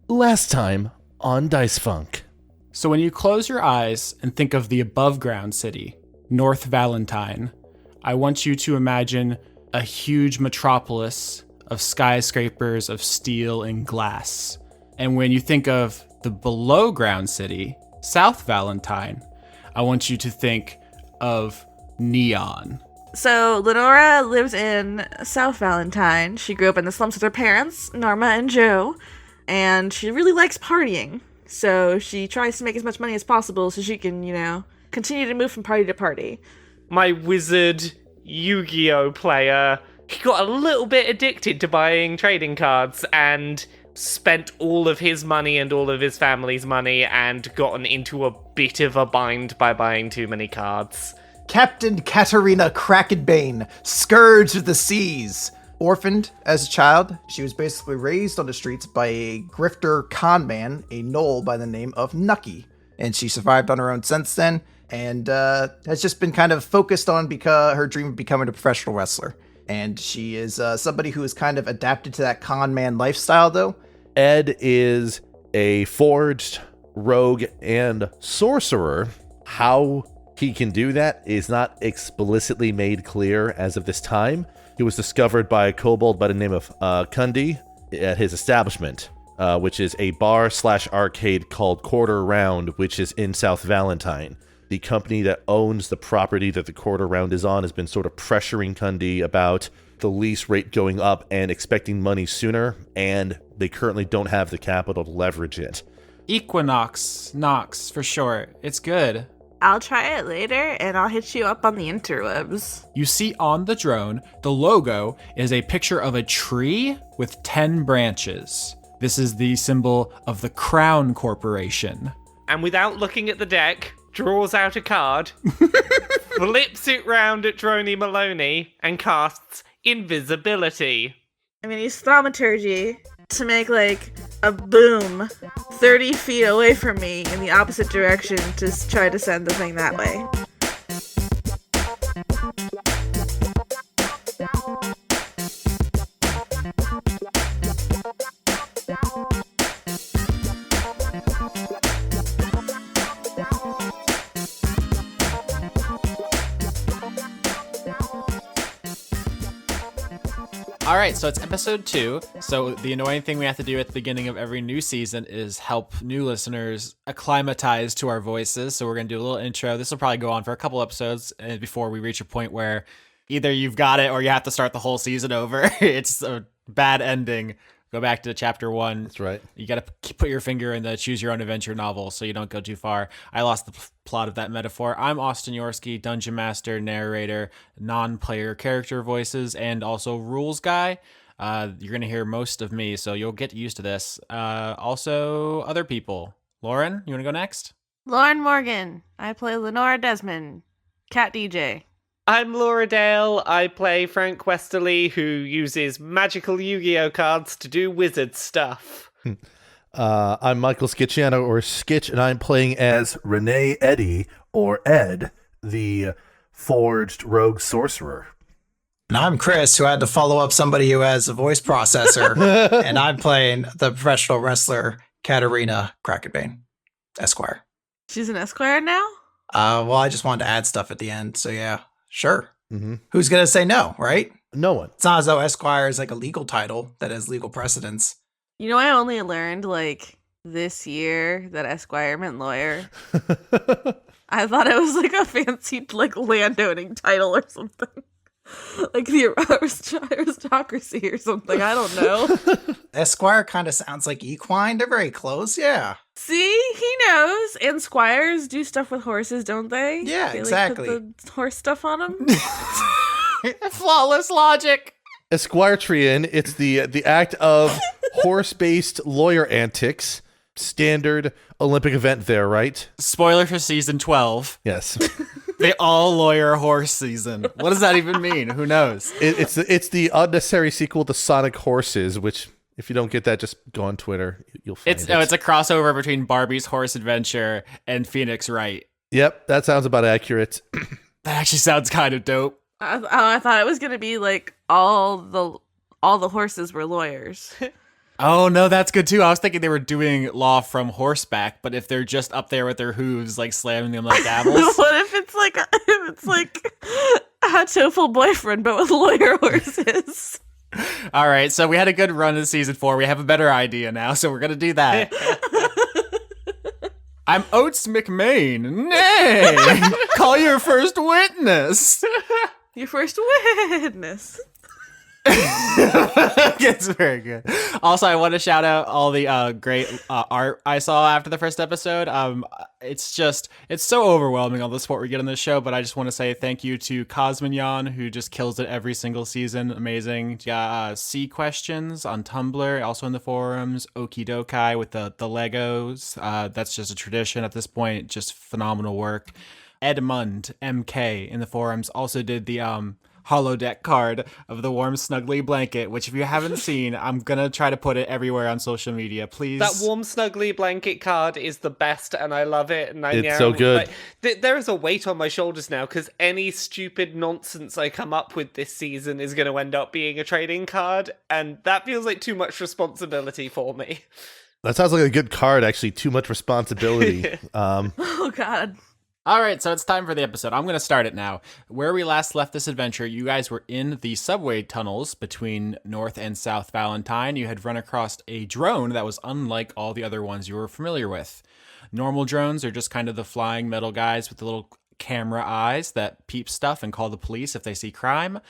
Last time on Dice Funk. So when you close your eyes and think of the above ground city, North Valentine, I want you to imagine a huge metropolis of skyscrapers of steel and glass. And when you think of the below ground city, South Valentine, I want you to think of neon. So Lenora lives in South Valentine. She grew up in the slums with her parents, Norma and Joe, and she really likes partying. So she tries to make as much money as possible so she can, continue to move from party to party. My wizard Yu-Gi-Oh player, he got a little bit addicted to buying trading cards and spent all of his money and all of his family's money and gotten into a bit of a bind by buying too many cards. Captain Catarina Brooks, scourge of the seas. Orphaned as a child, she was basically raised on the streets by a grifter con man, a gnoll by the name of Nucky. And she survived on her own since then, and has just been kind of focused on her dream of becoming a professional wrestler. And she is somebody who is kind of adapted to that con man lifestyle, though. Ed is a forged rogue and sorcerer. How he can do that is not explicitly made clear as of this time. He was discovered by a kobold by the name of Kundi at his establishment, which is a bar/arcade called Quarter Round, which is in South Valentine. The company that owns the property that the Quarter Round is on has been sort of pressuring Kundi about the lease rate going up and expecting money sooner, and they currently don't have the capital to leverage it. Nox for short. It's good. I'll try it later, and I'll hit you up on the interwebs. You see on the drone, the logo is a picture of a tree with 10 branches. This is the symbol of the Crown Corporation. And without looking at the deck, draws out a card, flips it round at Droney Maloney, and casts invisibility. I'm gonna use thaumaturgy to make a boom 30 feet away from me in the opposite direction to try to send the thing that way. All right, so it's episode 2. So the annoying thing we have to do at the beginning of every new season is help new listeners acclimatize to our voices. So we're going to do a little intro. This will probably go on for a couple episodes before we reach a point where either you've got it or you have to start the whole season over. It's a bad ending. Go back to chapter 1. That's right. You got to put your finger in the choose your own adventure novel so you don't go too far. I lost the plot of that metaphor. I'm Austin Yorsky, dungeon master, narrator, non-player character voices, and also rules guy. You're going to hear most of me, so you'll get used to this. Also, other people. Lauren, you want to go next? Lauren Morgan. I play Lenora Desmond, cat DJ. I'm Laura Dale. I play Frank Westerly, who uses magical Yu-Gi-Oh cards to do wizard stuff. I'm Michael Skitchiano, or Skitch, and I'm playing as Rene Eddi, or Ed, the forged rogue sorcerer. And I'm Chris, who had to follow up somebody who has a voice processor, and I'm playing the professional wrestler Catarina Brooks, Esquire. She's an Esquire now? Well, I just wanted to add stuff at the end, so yeah, sure. Mm-hmm. Who's going to say no, right? No one. It's not as though Esquire is a legal title that has legal precedence. I only learned, this year that Esquire meant lawyer. I thought it was, a fancy, landowning title or something. The aristocracy or something. I don't know. Esquire kind of sounds like equine. They're very close, yeah. See? He knows. And squires do stuff with horses, don't they? Yeah, they, exactly. Put the horse stuff on them. Flawless logic. Esquiretrian, it's the act of horse-based lawyer antics. Standard Olympic event there, right? Spoiler for season 12. Yes. They all lawyer horse season. What does that even mean? Who knows? It's the unnecessary sequel to Sonic Horses, which, if you don't get that, just go on Twitter. You'll find it. It's a crossover between Barbie's Horse Adventure and Phoenix Wright. Yep, that sounds about accurate. That actually sounds kind of dope. I thought it was gonna be all the horses were lawyers. Oh, no, that's good too. I was thinking they were doing law from horseback, but if they're just up there with their hooves, like slamming them like gables. What if it's like a TOEFL boyfriend, but with lawyer horses? All right, so we had a good run in season 4. We have a better idea now, so we're going to do that. I'm Oates McMain. Nay! Call your first witness. Your first witness. It's very good. Also, I want to shout out all the great art I saw after the first episode. It's so overwhelming, all the support we get on this show, but I just want to say thank you to Cosmignon, who just kills it every single season. Amazing. C Questions on Tumblr, also in the forums. Okie Dokai with the Legos. That's just a tradition at this point. Just phenomenal work. Edmund MK in the forums also did the holodeck card of the warm snuggly blanket, which if you haven't seen, I'm gonna try to put it everywhere on social media, please. That warm snuggly blanket card is the best, and I love it. And It's so good. There is a weight on my shoulders now, because any stupid nonsense I come up with this season is going to end up being a trading card, and that feels like too much responsibility for me. That sounds like a good card, actually. Too much responsibility. Oh, God. All right, so it's time for the episode. I'm going to start it now. Where we last left this adventure, you guys were in the subway tunnels between North and South Valentine. You had run across a drone that was unlike all the other ones you were familiar with. Normal drones are just kind of the flying metal guys with the little camera eyes that peep stuff and call the police if they see crime.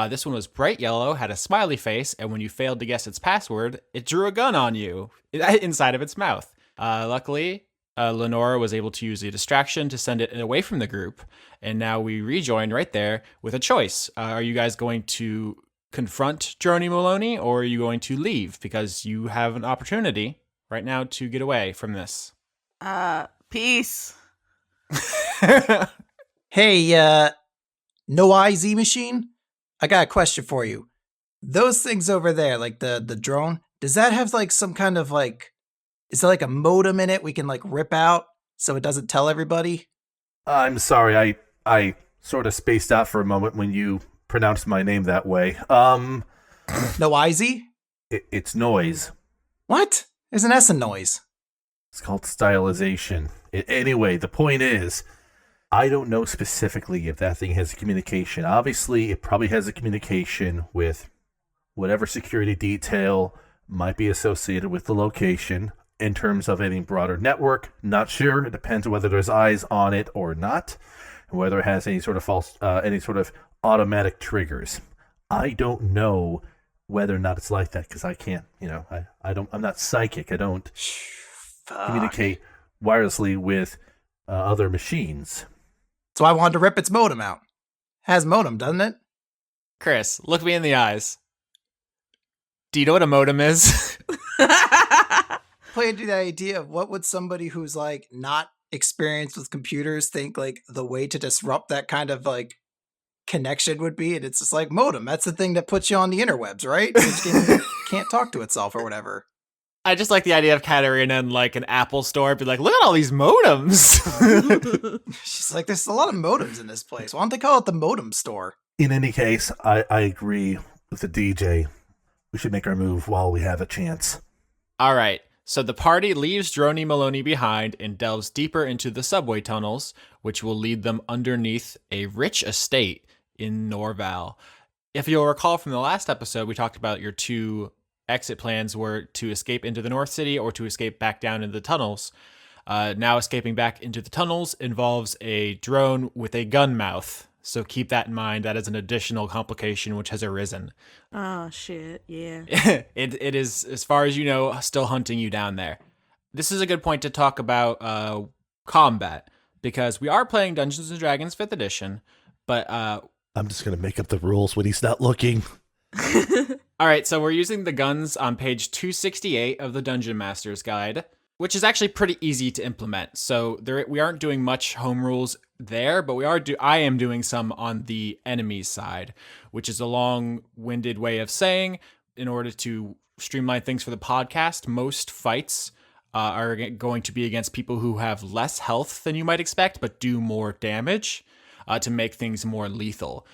This one was bright yellow, had a smiley face, and when you failed to guess its password, it drew a gun on you inside of its mouth. Luckily, Lenora was able to use a distraction to send it away from the group, and now we rejoin right there with a choice. Are you guys going to confront Droney Maloney, or are you going to leave? Because you have an opportunity right now to get away from this. Peace. Hey, No Eye Z Machine? I got a question for you. Those things over there, like the drone, does that have like some kind of like, is there like a modem in it we can like rip out so it doesn't tell everybody? I'm sorry, I sort of spaced out for a moment when you pronounced my name that way. No Eye Z? It's noise. What? There's an S in noise. It's called stylization. Anyway, the point is, I don't know specifically if that thing has a communication. Obviously, it probably has a communication with whatever security detail might be associated with the location. In terms of any broader network, not sure. It depends on whether there's eyes on it or not, and whether it has any sort of automatic triggers. I don't know whether or not it's like that because I can't. I'm not psychic. I don't communicate wirelessly with other machines. So I wanted to rip its modem out. Has modem, doesn't it? Chris, look me in the eyes. Do you know what a modem is? Play into the idea of what would somebody who's like not experienced with computers think like the way to disrupt that kind of like connection would be, and it's just like modem. That's the thing that puts you on the interwebs, right? It can't talk to itself or whatever. I just like the idea of Catarina in like an Apple store, be like, look at all these modems. She's like, there's a lot of modems in this place. Why don't they call it the modem store? In any case, I agree with the DJ. We should make our move while we have a chance. All right. So the party leaves Droney Maloney behind and delves deeper into the subway tunnels, which will lead them underneath a rich estate in Norval. If you'll recall from the last episode, we talked about your two exit plans were to escape into the North City or to escape back down into the tunnels. Now escaping back into the tunnels involves a drone with a gun mouth. So keep that in mind. That is an additional complication which has arisen. Oh, shit. Yeah. It is, as far as you know, still hunting you down there. This is a good point to talk about combat, because we are playing Dungeons & Dragons 5th edition, but... I'm just going to make up the rules when he's not looking. All right, so we're using the guns on page 268 of the Dungeon Master's Guide, which is actually pretty easy to implement. So we aren't doing much home rules there, but I am doing some on the enemy's side, which is a long-winded way of saying, in order to streamline things for the podcast, most fights are going to be against people who have less health than you might expect, but do more damage to make things more lethal.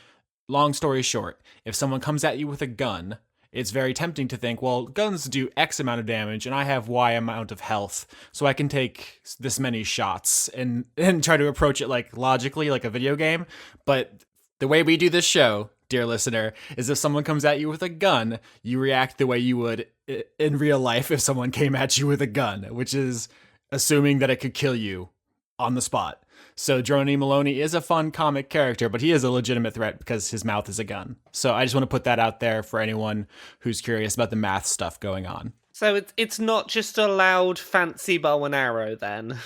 Long story short, if someone comes at you with a gun, it's very tempting to think, well, guns do X amount of damage and I have Y amount of health, so I can take this many shots and try to approach it like logically, like a video game. But the way we do this show, dear listener, is if someone comes at you with a gun, you react the way you would in real life if someone came at you with a gun, which is assuming that it could kill you on the spot. So Droney Maloney is a fun comic character, but he is a legitimate threat because his mouth is a gun. So I just want to put that out there for anyone who's curious about the math stuff going on. So it's not just a loud, fancy bow and arrow, then?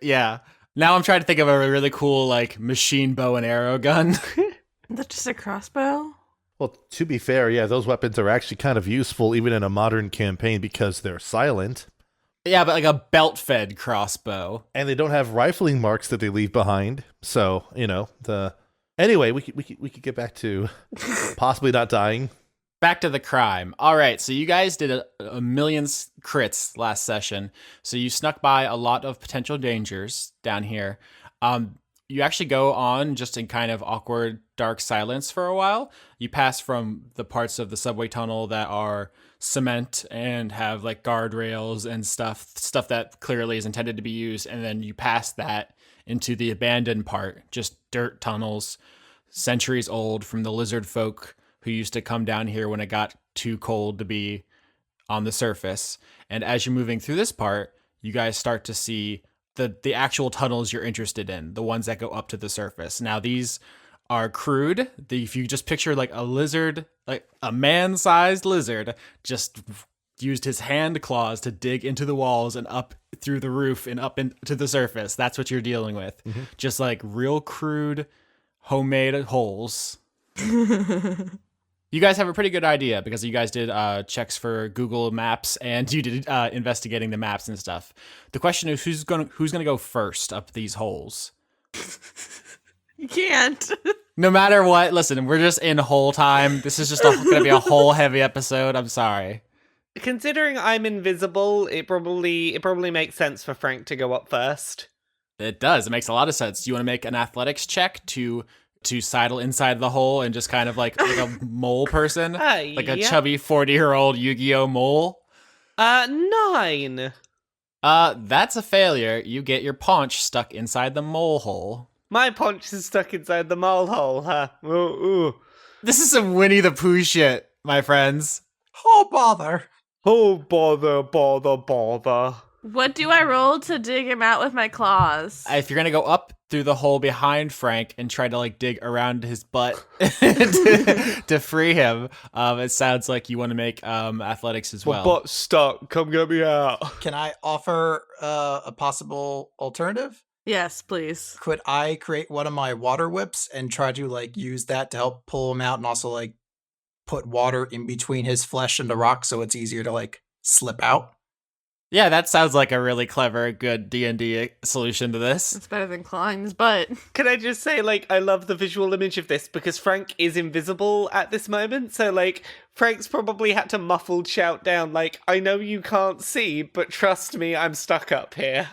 Yeah. Now I'm trying to think of a really cool, like, machine bow and arrow gun. Is that just a crossbow? Well, to be fair, yeah, those weapons are actually kind of useful even in a modern campaign because they're silent. Yeah, but like a belt-fed crossbow. And they don't have rifling marks that they leave behind. So, Anyway, we could get back to possibly not dying. Back to the crime. All right, so you guys did a million crits last session. So you snuck by a lot of potential dangers down here. You actually go on just in kind of awkward, dark silence for a while. You pass from the parts of the subway tunnel that are cement and have like guardrails and stuff that clearly is intended to be used. And then you pass that into the abandoned part, just dirt tunnels, centuries old from the lizard folk who used to come down here when it got too cold to be on the surface. And as you're moving through this part, you guys start to see the actual tunnels you're interested in, the ones that go up to the surface. Now, these are crude. If you just picture like a lizard, like a man-sized lizard, just used his hand claws to dig into the walls and up through the roof and up into the surface. That's what you're dealing with. Mm-hmm. Just like real crude, homemade holes. You guys have a pretty good idea because you guys did checks for Google Maps and you did investigating the maps and stuff. The question is who's gonna go first up these holes? You can't. No matter what, listen, we're just in hole time. This is just gonna be a hole heavy episode. I'm sorry. Considering I'm invisible, it probably makes sense for Frank to go up first. It does. It makes a lot of sense. Do you want to make an athletics check to sidle inside the hole and just kind of like a mole person? Like a chubby 40-year-old Yu-Gi-Oh mole? 9. That's a failure. You get your paunch stuck inside the mole hole. My paunch is stuck inside the mole hole, huh? Ooh. This is some Winnie the Pooh shit, my friends. Oh, bother. Oh, bother. What do I roll to dig him out with my claws? If you're going to go up through the hole behind Frank and try to like dig around his butt to free him, it sounds like you want to make athletics as well. My butt's stuck. Come get me out. Can I offer a possible alternative? Yes, please. Could I create one of my water whips and try to like use that to help pull him out and also like put water in between his flesh and the rock so it's easier to like slip out? Yeah, that sounds like a really clever, good D&D solution to this. It's better than clawing his butt. Can I just say, like, I love the visual image of this because Frank is invisible at this moment. So, like, Frank's probably had to muffled shout down, like, I know you can't see, but trust me, I'm stuck up here.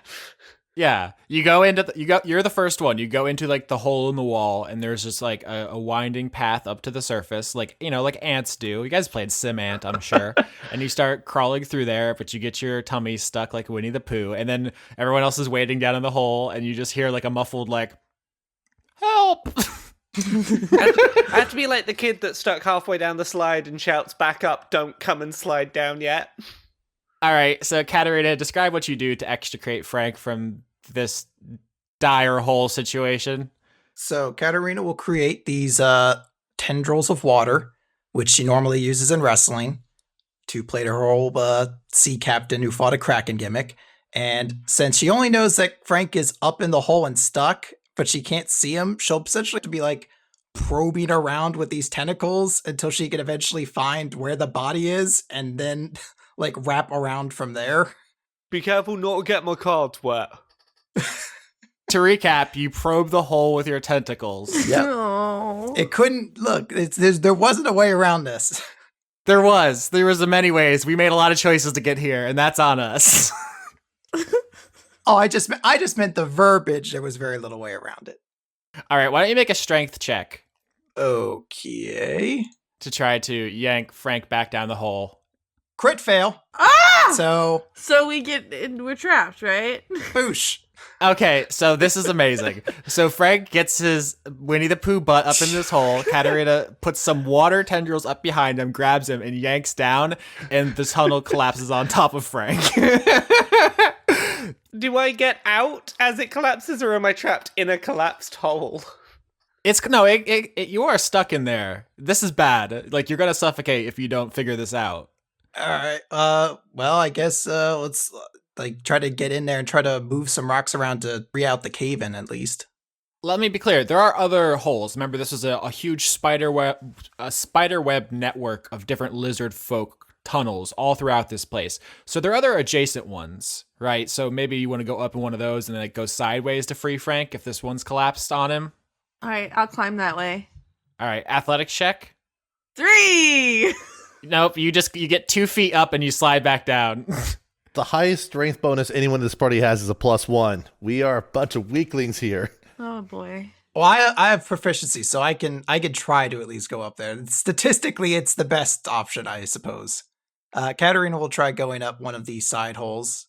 Yeah, you go into you're the first one. You go into like the hole in the wall, and there's just like a winding path up to the surface, like like ants do. You guys played Sim Ant, I'm sure. And you start crawling through there, but you get your tummy stuck like Winnie the Pooh, and then everyone else is waiting down in the hole, and you just hear like a muffled like, "Help!" I have to be like the kid that's stuck halfway down the slide and shouts back up, "Don't come and slide down yet." All right, so Catarina, describe what you do to extricate Frank from this dire hole situation. So Catarina will create these tendrils of water, which she normally uses in wrestling, to play her whole sea captain who fought a Kraken gimmick. And since she only knows that Frank is up in the hole and stuck, but she can't see him, she'll essentially have to be like probing around with these tentacles until she can eventually find where the body is and then like wrap around from there. Be careful not to get my cards wet. To recap, you probe the hole with your tentacles. Yeah. Oh. It couldn't look. There wasn't a way around this. There was many ways. We made a lot of choices to get here, and that's on us. Oh, I just meant the verbiage. There was very little way around it. All right, why don't you make a strength check? Okay. to try to yank Frank back down the hole. Crit fail. Ah! So, So we're trapped, right? boosh. Okay, so this is amazing. So Frank gets his Winnie the Pooh butt up in this hole. Katarina puts some water tendrils up behind him, grabs him, and yanks down, and the tunnel collapses on top of Frank. Do I get out as it collapses, or am I trapped in a collapsed hole? You are stuck in there. This is bad. Like, you're gonna suffocate if you don't figure this out. All right. Well, I guess let's try to get in there and try to move some rocks around to free out the cave in at least. Let me be clear. There are other holes. Remember, this was a huge spider web network of different lizard folk tunnels all throughout this place. So there are other adjacent ones, right? So maybe you want to go up in one of those and then go sideways to free Frank if this one's collapsed on him. All right, I'll climb that way. All right, athletics check. 3! Nope, you get 2 feet up and you slide back down. The highest strength bonus anyone in this party has is a +1. We are a bunch of weaklings here. Oh boy. Well, I have proficiency, so I can try to at least go up there. Statistically, it's the best option, I suppose. Katarina will try going up one of these side holes.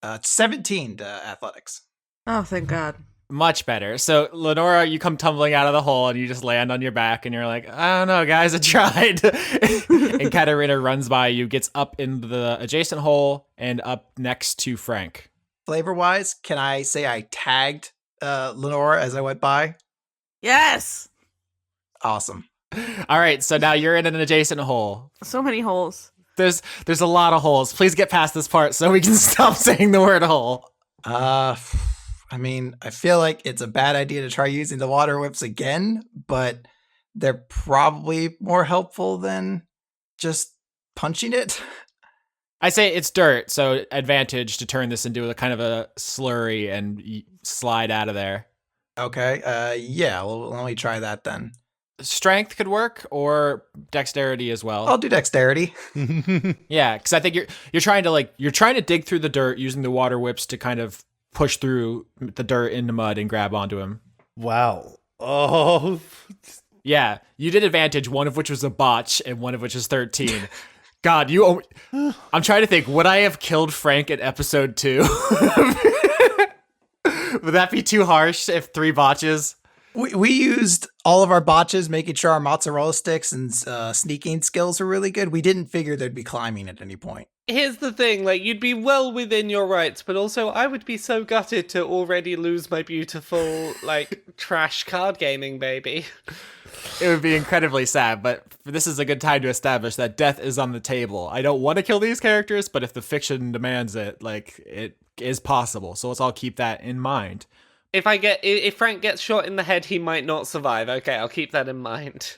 17 to athletics. Oh, thank God. Much better. So, Lenora, you come tumbling out of the hole and you just land on your back and you're like, I don't know, guys, I tried. And Katarina runs by you, gets up in the adjacent hole and up next to Frank. Flavor-wise, can I say I tagged Lenora as I went by? Yes! Awesome. All right, so now you're in an adjacent hole. So many holes. There's a lot of holes. Please get past this part so we can stop saying the word hole. I mean, I feel like it's a bad idea to try using the water whips again, but they're probably more helpful than just punching it. I say it's dirt, so advantage to turn this into a kind of a slurry and slide out of there. Okay, yeah, well, let me try that then. Strength could work, or dexterity as well. I'll do dexterity. Yeah, because I think you're trying to dig through the dirt using the water whips to kind of push through the dirt in the mud and grab onto him. Wow. Oh. Yeah, you did advantage, one of which was a botch and one of which is 13. God, I'm trying to think, would I have killed Frank in episode 2? Would that be too harsh if 3 botches? We used all of our botches, making sure our mozzarella sticks and sneaking skills were really good. We didn't figure there'd be climbing at any point. Here's the thing, you'd be well within your rights, but also I would be so gutted to already lose my beautiful, trash card gaming baby. It would be incredibly sad, but this is a good time to establish that death is on the table. I don't want to kill these characters, but if the fiction demands it, it is possible. So let's all keep that in mind. If Frank gets shot in the head, he might not survive. Okay, I'll keep that in mind.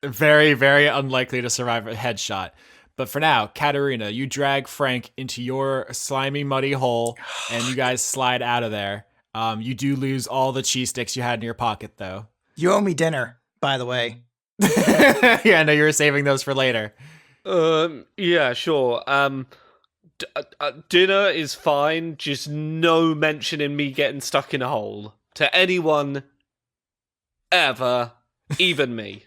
Very, very unlikely to survive a headshot. But for now, Katarina, you drag Frank into your slimy, muddy hole, and you guys slide out of there. You do lose all the cheese sticks you had in your pocket, though. You owe me dinner, by the way. Yeah, I know you were saving those for later. Yeah, sure. Dinner is fine, just no mention in me getting stuck in a hole. To anyone, ever, even me.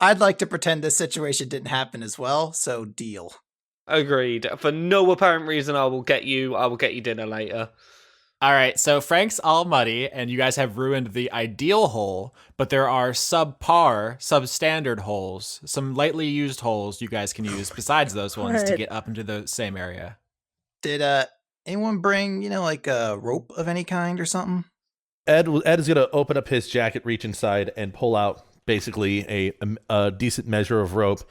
I'd like to pretend this situation didn't happen as well, so deal. Agreed. For no apparent reason, I will get you dinner later. All right, so Frank's all muddy, and you guys have ruined the ideal hole, but there are substandard holes, some lightly used holes you guys can use besides those ones to get up into the same area. Did anyone bring, a rope of any kind or something? Ed is going to open up his jacket, reach inside, and pull out basically a decent measure of rope.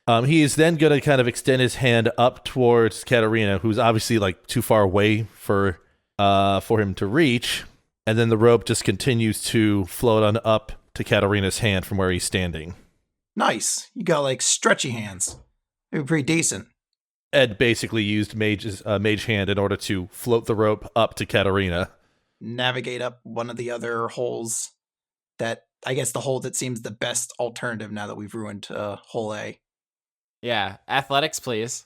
He is then going to kind of extend his hand up towards Katarina, who's obviously too far away for him to reach, and then the rope just continues to float on up to Katarina's hand from where he's standing. Nice. You got stretchy hands. They're pretty decent. Ed basically used mage hand in order to float the rope up to Katarina. Navigate up one of the other holes that, I guess the hole that seems the best alternative now that we've ruined hole A. Yeah, athletics, please.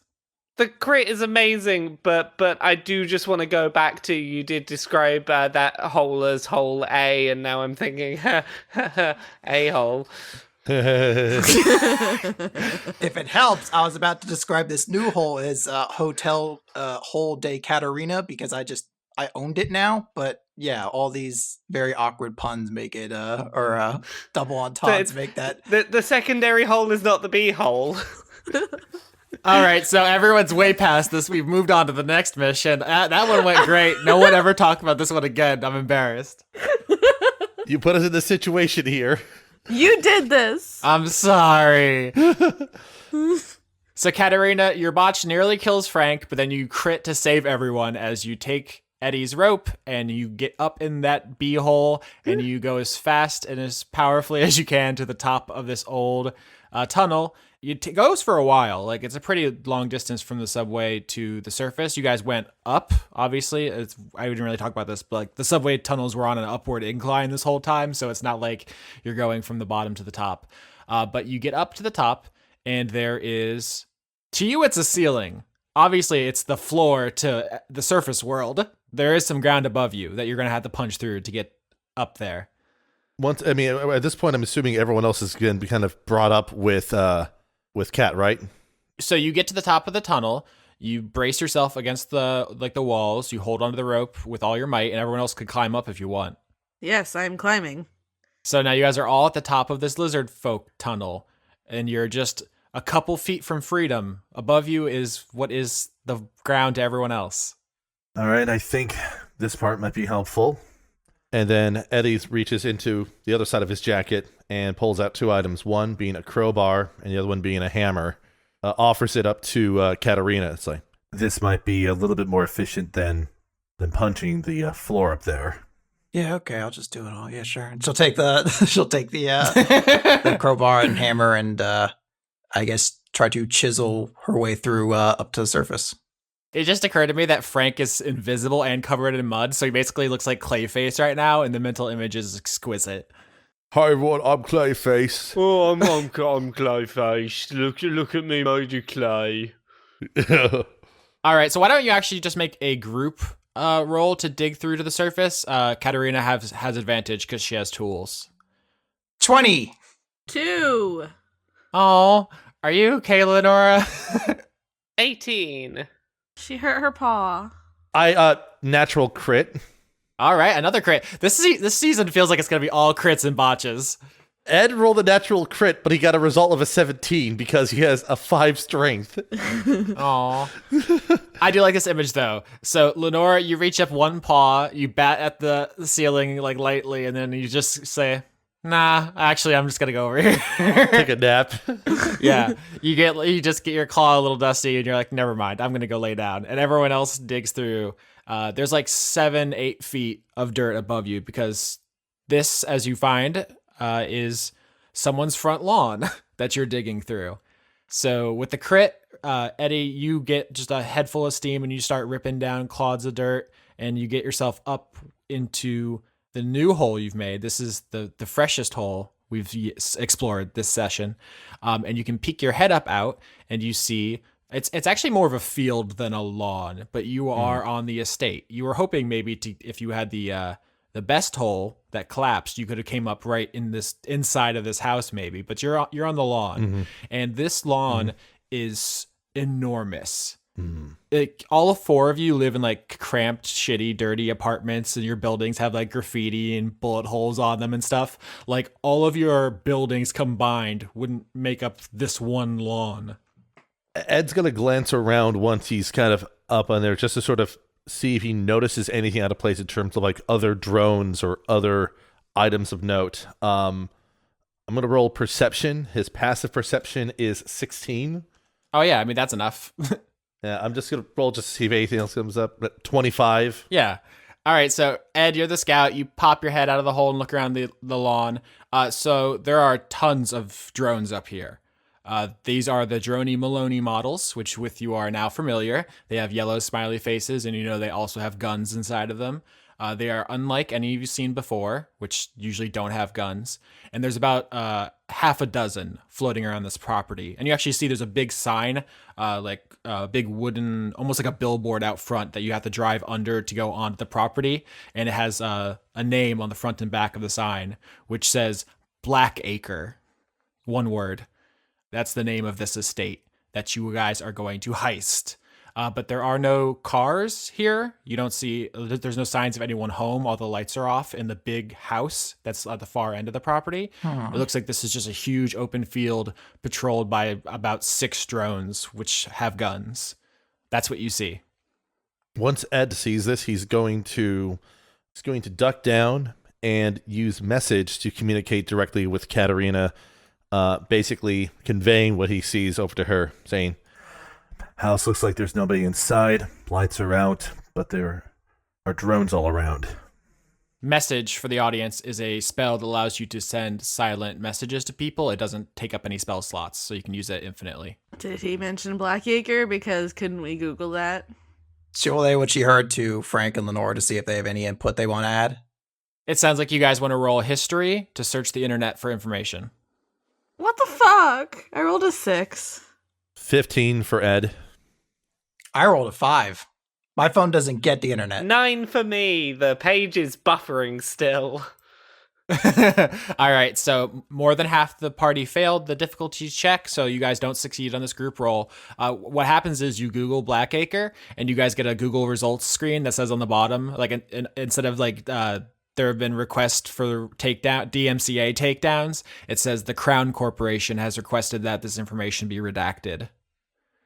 The crit is amazing, but I do just want to go back to, you did describe that hole as hole A, and now I'm thinking, a-hole. If it helps, I was about to describe this new hole as Hotel Hole de Catarina because I owned it now. But yeah, all these very awkward puns make it, or double entendres make that. The secondary hole is not the B hole. All right, so everyone's way past this. We've moved on to the next mission. That one went great. No one ever talked about this one again. I'm embarrassed. You put us in this situation here. You did this. I'm sorry. So, Catarina, your botch nearly kills Frank, but then you crit to save everyone as you take Eddie's rope and you get up in that bee hole and you go as fast and as powerfully as you can to the top of this old tunnel. It goes for a while. Like, it's a pretty long distance from the subway to the surface. You guys went up, obviously. I didn't really talk about this, but like the subway tunnels were on an upward incline this whole time, so it's not like you're going from the bottom to the top. But you get up to the top, and there is, to you, it's a ceiling. Obviously, it's the floor to the surface world. There is some ground above you that you're going to have to punch through to get up there. At this point, I'm assuming everyone else is going to be kind of brought up with Cat, right? So you get to the top of the tunnel, you brace yourself against the walls, you hold onto the rope with all your might, and everyone else could climb up if you want. Yes, I'm climbing. So now you guys are all at the top of this lizard folk tunnel, and you're just a couple feet from freedom. Above you is what is the ground to everyone else. All right, I think this part might be helpful. And then Eddie reaches into the other side of his jacket and pulls out two items, one being a crowbar and the other one being a hammer, offers it up to Catarina. It's like, this might be a little bit more efficient than punching the floor up there. Yeah, okay, I'll just do it all. Yeah, sure. She'll take the the crowbar and hammer and I guess try to chisel her way through up to the surface. It just occurred to me that Frank is invisible and covered in mud, so he basically looks like Clayface right now, and the mental image is exquisite. Hi everyone, I'm Clayface. Oh, I'm Clayface. Look at me made of clay. All right, so why don't you actually just make a group roll to dig through to the surface? Catarina has advantage because she has tools. 20. 2. Oh, are you okay, Lenora? 18. She hurt her paw. I natural crit. All right, another crit. This season feels like it's going to be all crits and botches. Ed rolled a natural crit, but he got a result of a 17 because he has a 5 strength. Aw. I do like this image, though. So, Lenora, you reach up one paw, you bat at the ceiling, like, lightly, and then you just say, nah, actually, I'm just going to go over here. Take a nap. Yeah. You just get your claw a little dusty, and you're like, never mind, I'm going to go lay down. And everyone else digs through. There's like 7-8 feet of dirt above you because this, as you find, is someone's front lawn that you're digging through. So with the crit, Eddie, you get just a head full of steam and you start ripping down clods of dirt and you get yourself up into the new hole you've made. This is the freshest hole we've explored this session. And you can peek your head up out and you see it's actually more of a field than a lawn, but you are on the estate. You were hoping maybe if you had the best hole that collapsed, you could have came up right in this inside of this house maybe, but you're on the lawn, and this lawn is enormous. All 4 of you live in like cramped, shitty, dirty apartments, and your buildings have like graffiti and bullet holes on them and stuff. Like all of your buildings combined wouldn't make up this one lawn. Ed's going to glance around once he's kind of up on there just to sort of see if he notices anything out of place in terms of like other drones or other items of note. I'm going to roll perception. His passive perception is 16. Oh yeah, I mean that's enough. Yeah, I'm just going to roll just to see if anything else comes up. 25. Yeah. All right, so Ed, you're the scout. You pop your head out of the hole and look around the lawn. So there are tons of drones up here. These are the Droney Maloney models, which with you are now familiar. They have yellow smiley faces, and you know they also have guns inside of them. They are unlike any you've seen before, which usually don't have guns. And there's about half a dozen floating around this property. And you actually see there's a big sign, like a big wooden, almost like a billboard out front that you have to drive under to go onto the property. And it has a name on the front and back of the sign, which says Blackacre. One word. That's the name of this estate that you guys are going to heist. But there are no cars here. You don't see, there's no signs of anyone home. All the lights are off in the big house that's at the far end of the property. It looks like this is just a huge open field patrolled by about 6 drones, which have guns. That's what you see. Once Ed sees this, he's going to duck down and use message to communicate directly with Catarina, basically conveying what he sees over to her, saying, "House looks like there's nobody inside. Lights are out, but there are drones all around." Message for the audience is a spell that allows you to send silent messages to people. It doesn't take up any spell slots, so you can use it infinitely. Did he mention Blackacre? Because couldn't we Google that? So relay what she heard to Frank and Lenora to see if they have any input they want to add. It sounds like you guys want to roll history to search the internet for information. What the fuck? I rolled a 6. 15 for Ed. I rolled a 5. My phone doesn't get the internet. 9 for me. The page is buffering still. All right, so more than half the party failed the difficulty check, so you guys don't succeed on this group roll. What happens is you Google Blackacre, and you guys get a Google results screen that says on the bottom, like instead of like there have been requests for DMCA takedowns, it says the Crown Corporation has requested that this information be redacted.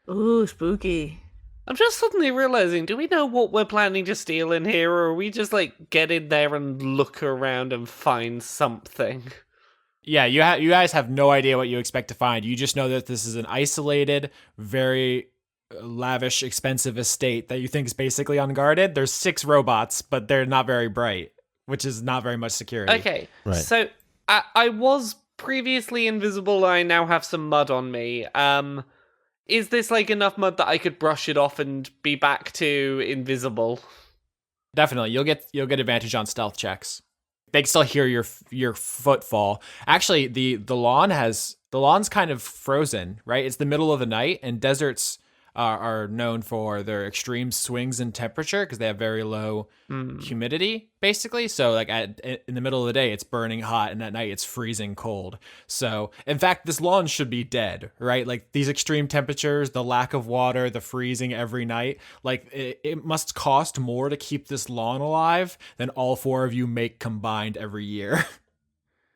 Ooh, spooky. I'm just suddenly realizing, do we know what we're planning to steal in here, or are we just, like, get in there and look around and find something? Yeah, you guys have no idea what you expect to find. You just know that this is an isolated, very lavish, expensive estate that you think is basically unguarded. There's 6 robots, but they're not very bright, which is not very much security. Okay, Right. So I was previously invisible, I now have some mud on me. Is this like enough mud that I could brush it off and be back to invisible? Definitely, you'll get advantage on stealth checks. They can still hear your footfall. Actually, the lawn's kind of frozen, right? It's the middle of the night, and deserts are known for their extreme swings in temperature because they have very low humidity, basically. So like in the middle of the day, it's burning hot, and at night it's freezing cold. So in fact, this lawn should be dead, right? Like these extreme temperatures, the lack of water, the freezing every night, like it must cost more to keep this lawn alive than all 4 of you make combined every year.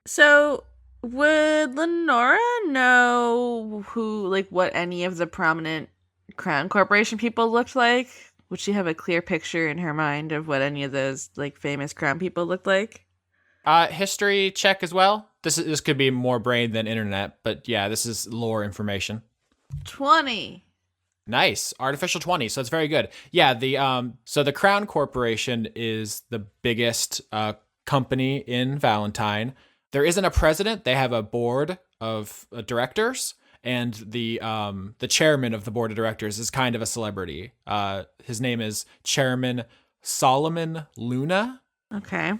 So, would Lenora know what any of the prominent Crown Corporation people looked like? Would she have a clear picture in her mind of what any of those famous Crown people looked like? History check as well. This could be more brain than internet, but yeah, this is lore information. 20. Nice. Artificial 20, so it's very good. Yeah, the Crown Corporation is the biggest company in Valentine. There isn't a president. They have a board of directors, and the chairman of the board of directors is kind of a celebrity. His name is Chairman Solomon Luna. Okay.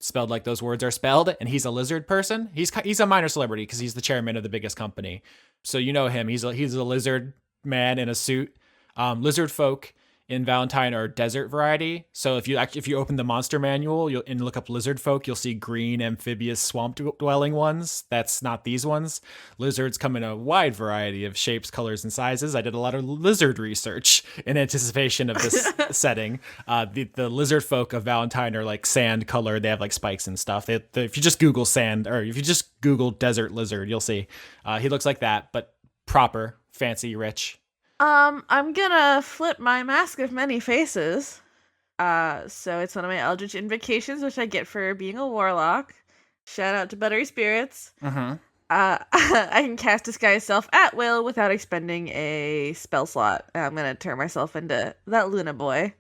Spelled like those words are spelled, and he's a lizard person. He's a minor celebrity because he's the chairman of the biggest company. So you know him. He's a lizard man in a suit. Lizard folk in Valentine are desert variety. So if you open the monster manual and look up lizard folk, you'll see green amphibious swamp dwelling ones. That's not these ones. Lizards come in a wide variety of shapes, colors, and sizes. I did a lot of lizard research in anticipation of this setting. The lizard folk of Valentine are like sand colored. They have like spikes and stuff. If you just Google sand, or if you just Google desert lizard, you'll see. He looks like that, but proper, fancy, rich. I'm gonna flip my Mask of Many Faces. So it's one of my Eldritch Invocations, which I get for being a warlock. Shout out to Buttery Spirits. Mm-hmm. I can cast Disguise Self at will without expending a spell slot. I'm gonna turn myself into that Luna boy.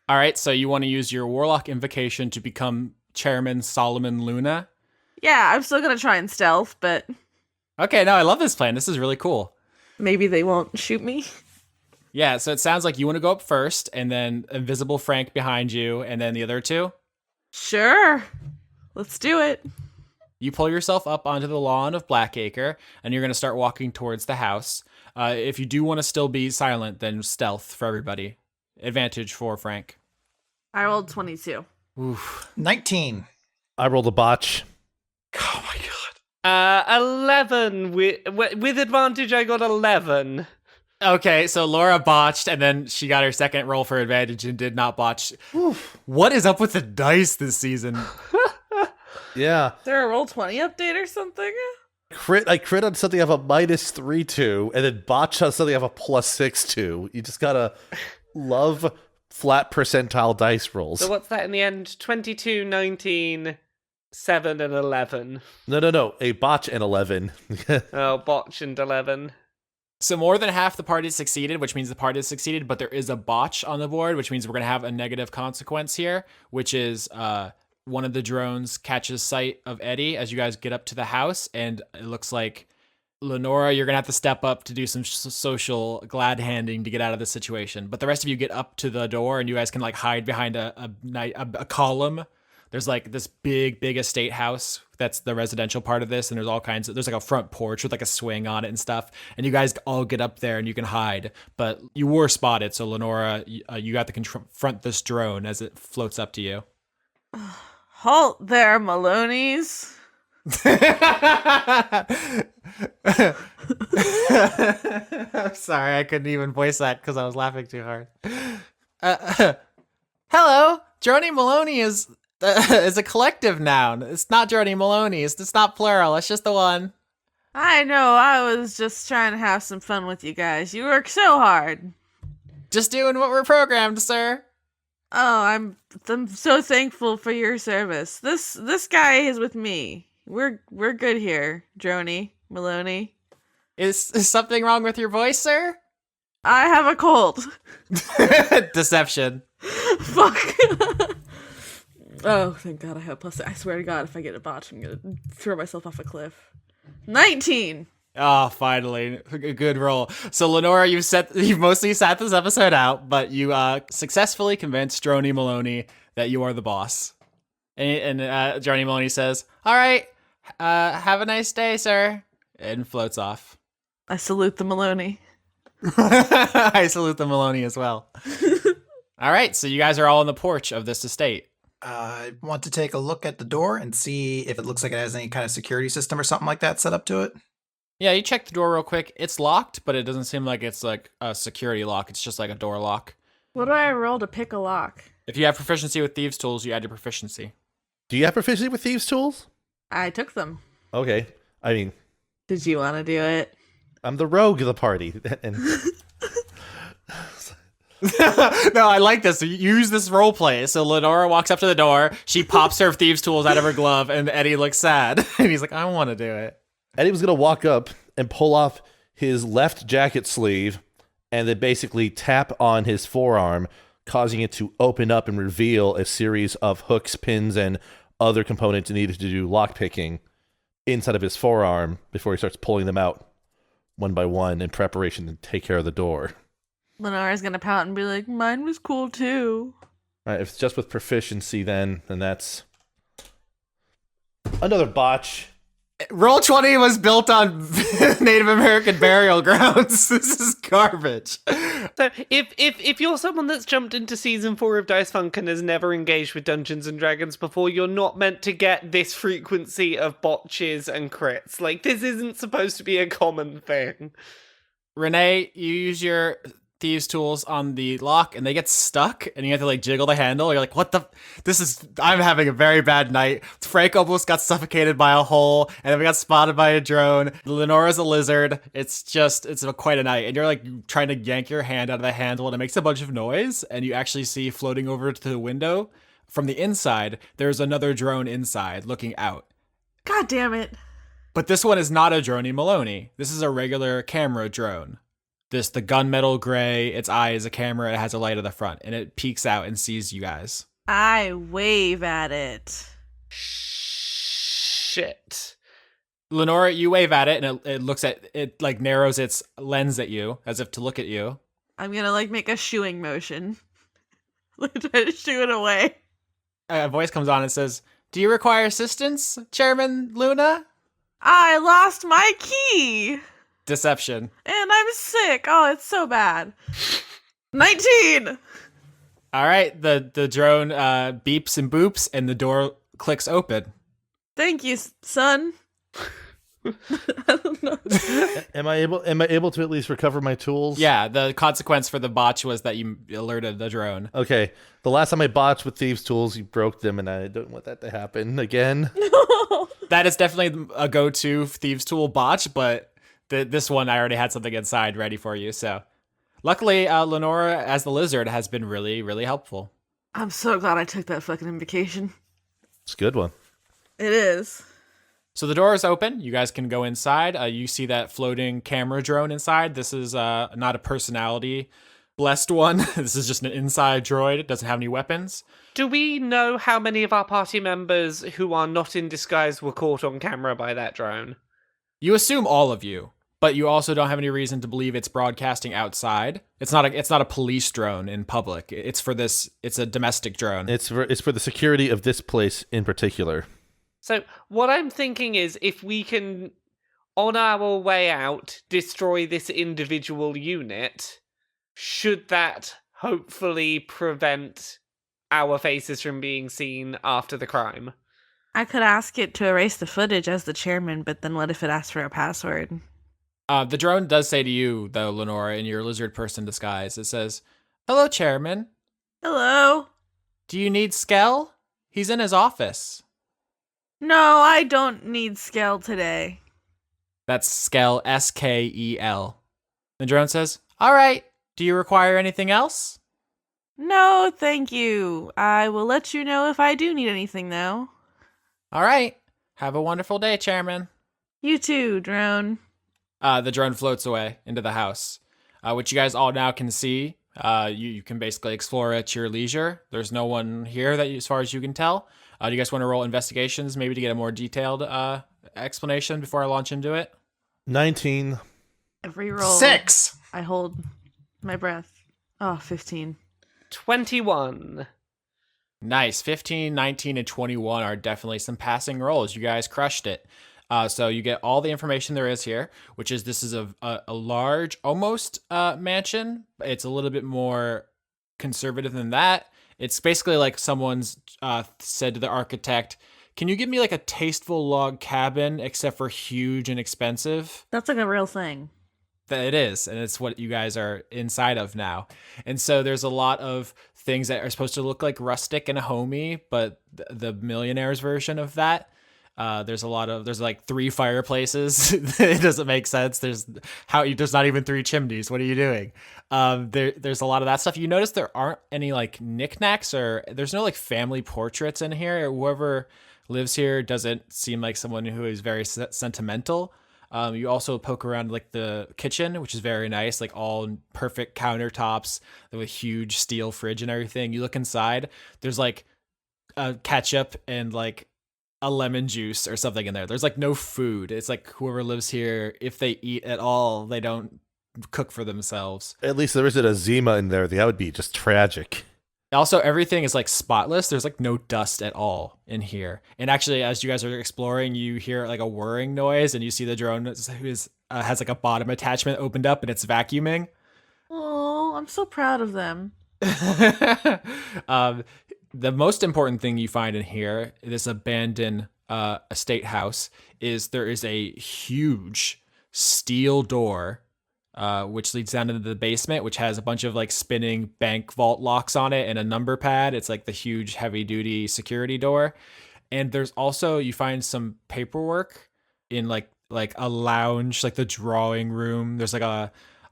All right, so you want to use your warlock invocation to become Chairman Solomon Luna? Yeah, I'm still gonna try and stealth, but Okay, no, I love this plan. This is really cool. maybe they won't shoot me. Yeah, so it sounds like you want to go up first, and then Invisible Frank behind you, and then the other 2. Sure. Let's do it. You pull yourself up onto the lawn of Blackacre, and you're going to start walking towards the house. If you do want to still be silent, then stealth for everybody. Advantage for Frank. I rolled 22. Oof. 19. I rolled a botch. Oh my god. 11 with advantage. I got 11. Okay, so Laura botched, and then she got her second roll for advantage and did not botch. What is up with the dice this season? Yeah. Is there a Roll20 update or something? I crit on something I have a -3/2, and then botch on something I have a +6/2. You just gotta love flat percentile dice rolls. So what's that in the end? 22, 19, 7, and 11. No. A botch and 11. Oh, botch and 11. So more than half the party succeeded, which means the party has succeeded, but there is a botch on the board, which means we're going to have a negative consequence here, which is one of the drones catches sight of Eddi as you guys get up to the house, and it looks like, Lenora, you're going to have to step up to do some social glad handing to get out of this situation. But the rest of you get up to the door, and you guys can like hide behind a column. There's like this big estate house that's the residential part of this, and there's all kinds of, there's like a front porch with like a swing on it and stuff, and you guys all get up there and you can hide, but you were spotted, so Lenora, you got to confront this drone as it floats up to you. Halt there, Maloney's. I'm sorry, I couldn't even voice that because I was laughing too hard. Hello, Droney Maloney is a collective noun. It's not Droney Maloney. It's not plural. It's just the one. I know, I was just trying to have some fun with you guys. You work so hard. Just doing what we're programmed, sir. Oh, I'm so thankful for your service. This guy is with me. We're good here, Droney Maloney. Is something wrong with your voice, sir? I have a cold. Deception. Fuck. Oh, thank God I have plus. I swear to God, if I get a botch, I'm gonna throw myself off a cliff. 19. Oh, finally, a good roll. So Lenora, you've mostly sat this episode out, but you successfully convinced Droney Maloney that you are the boss. And Droney Maloney says, "All right, have a nice day, sir," and floats off. I salute the Maloney. I salute the Maloney as well. All right, so you guys are all on the porch of this estate. I want to take a look at the door and see if it looks like it has any kind of security system or something like that set up to it. Yeah, you check the door real quick. It's locked, but it doesn't seem like it's like a security lock. It's just like a door lock. What do I roll to pick a lock? If you have proficiency with thieves' tools, you add your proficiency. Do you have proficiency with thieves' tools? I took them. Okay. I mean, Did you want to do it? I'm the rogue of the party. And No, I like this. Use this role play. So Lenora walks up to the door. She pops her thieves' tools out of her glove, and Eddi looks sad. And he's like, I want to do it. Eddie was going to walk up and pull off his left jacket sleeve and then basically tap on his forearm, causing it to open up and reveal a series of hooks, pins, and other components needed to do lockpicking inside of his forearm before he starts pulling them out one by one in preparation to take care of the door. Lenora's gonna pout and be like, mine was cool too. All right, if it's just with proficiency, then that's another botch. Roll20 was built on Native American burial grounds. This is garbage. So if you're someone that's jumped into season 4 of Dice Funk and has never engaged with Dungeons and Dragons before, you're not meant to get this frequency of botches and crits. Like, this isn't supposed to be a common thing. Rene, you use your thieves' tools on the lock and they get stuck and you have to like jiggle the handle. You're like, what the? I'm having a very bad night. Frank almost got suffocated by a hole and then we got spotted by a drone. Lenora's a lizard. It's quite a night. And you're like trying to yank your hand out of the handle and it makes a bunch of noise. And you actually see floating over to the window from the inside, there's another drone inside looking out. God damn it. But this one is not a Droney Maloney. This is a regular camera drone. The gunmetal gray, its eye is a camera, it has a light at the front, and it peeks out and sees you guys. I wave at it. Shit. Lenora, you wave at it, and it looks at, it like narrows its lens at you, as if to look at you. I'm gonna like make a shooing motion. Like try to shoo it away. A voice comes on and says, "Do you require assistance, Chairman Luna?" I lost my key! Deception. And I'm sick. Oh, it's so bad. 19! All right, the drone beeps and boops, and the door clicks open. Thank you, son. I don't know. Am I able to at least recover my tools? Yeah, the consequence for the botch was that you alerted the drone. Okay. The last time I botched with thieves' tools, you broke them, and I don't want that to happen again. That is definitely a go-to thieves' tool botch, but this one I already had something inside ready for you. So, luckily, Lenora, as the lizard, has been really, really helpful. I'm so glad I took that fucking invocation. It's a good one. It is. So the door is open. You guys can go inside. You see that floating camera drone inside. This is not a personality blessed one. This is just an inside droid. It doesn't have any weapons. Do we know how many of our party members who are not in disguise were caught on camera by that drone? You assume all of you, but you also don't have any reason to believe it's broadcasting outside. It's not a police drone in public. It's a domestic drone. It's for the security of this place in particular. So what I'm thinking is if we can, on our way out, destroy this individual unit, should that hopefully prevent our faces from being seen after the crime? I could ask it to erase the footage as the chairman, but then what if it asks for a password? The drone does say to you, though, Lenora, in your lizard person disguise, it says, "Hello, Chairman. Hello? Do you need Skell? He's in his office." No, I don't need Skell today. That's Skell, S-K-E-L. The drone says, "All right. Do you require anything else?" No, thank you. I will let you know if I do need anything, though. "All right. Have a wonderful day, Chairman." You too, drone. The drone floats away into the house, which you guys all now can see. You can basically explore at your leisure. There's no one here as far as you can tell. Do you guys want to roll investigations, maybe to get a more detailed explanation before I launch into it? 19. Every roll. 6! I hold my breath. Oh, 15. 21. Nice. 15, 19, and 21 are definitely some passing rolls. You guys crushed it. So you get all the information there is here, which is this is a large, almost mansion. It's a little bit more conservative than that. It's basically like someone's said to the architect, "Can you give me like a tasteful log cabin, except for huge and expensive?" That's like a real thing. That it is, and it's what you guys are inside of now. And so there's a lot of things that are supposed to look like rustic and homey, but the millionaire's version of that. There's like 3 fireplaces. It doesn't make sense. There's not even 3 chimneys. What are you doing? There's a lot of that stuff. You notice there aren't any like knickknacks, or there's no like family portraits in here. Whoever lives here doesn't seem like someone who is very sentimental. You also poke around like the kitchen, which is very nice, like all perfect countertops with a huge steel fridge and everything. You look inside, there's like ketchup and like a lemon juice or something in there. There's like no food. It's like whoever lives here, if they eat at all, they don't cook for themselves. At least there isn't a Zima in there. That would be just tragic. Also, everything is like spotless. There's like no dust at all in here. And actually, as you guys are exploring, you hear like a whirring noise, and you see the drone has like a bottom attachment opened up, and it's vacuuming. Oh, I'm so proud of them. The most important thing you find in here, this abandoned estate house, is there is a huge steel door, which leads down into the basement, which has a bunch of like spinning bank vault locks on it and a number pad. It's like the huge heavy duty security door. And there's also, you find some paperwork in like a lounge, like the drawing room. There's like a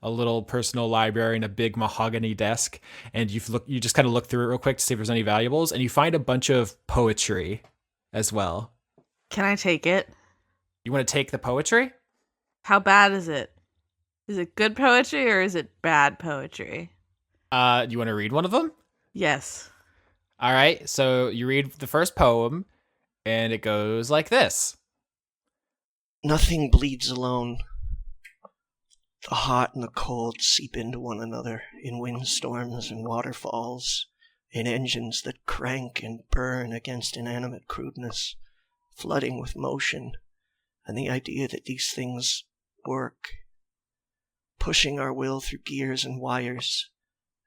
little personal library and a big mahogany desk, and you just kind of look through it real quick to see if there's any valuables, and you find a bunch of poetry as well. Can I take it? You want to take the poetry? How bad is it? Is it good poetry or is it bad poetry? Do you want to read one of them? Yes. All right, so you read the first poem, and it goes like this. Nothing bleeds alone. The hot and the cold seep into one another in windstorms and waterfalls, in engines that crank and burn against inanimate crudeness, flooding with motion and the idea that these things work, pushing our will through gears and wires,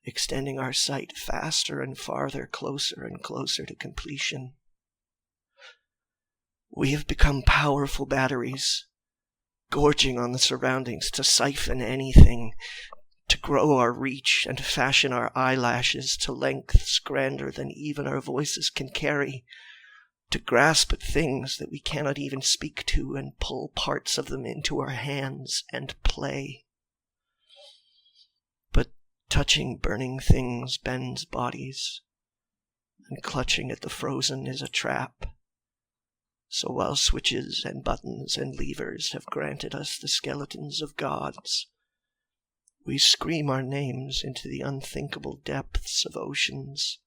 extending our sight faster and farther, closer and closer to completion. We have become powerful batteries, gorging on the surroundings to siphon anything, to grow our reach and fashion our eyelashes to lengths grander than even our voices can carry, to grasp at things that we cannot even speak to and pull parts of them into our hands and play. But touching burning things bends bodies, and clutching at the frozen is a trap. So while switches and buttons and levers have granted us the skeletons of gods, we scream our names into the unthinkable depths of oceans,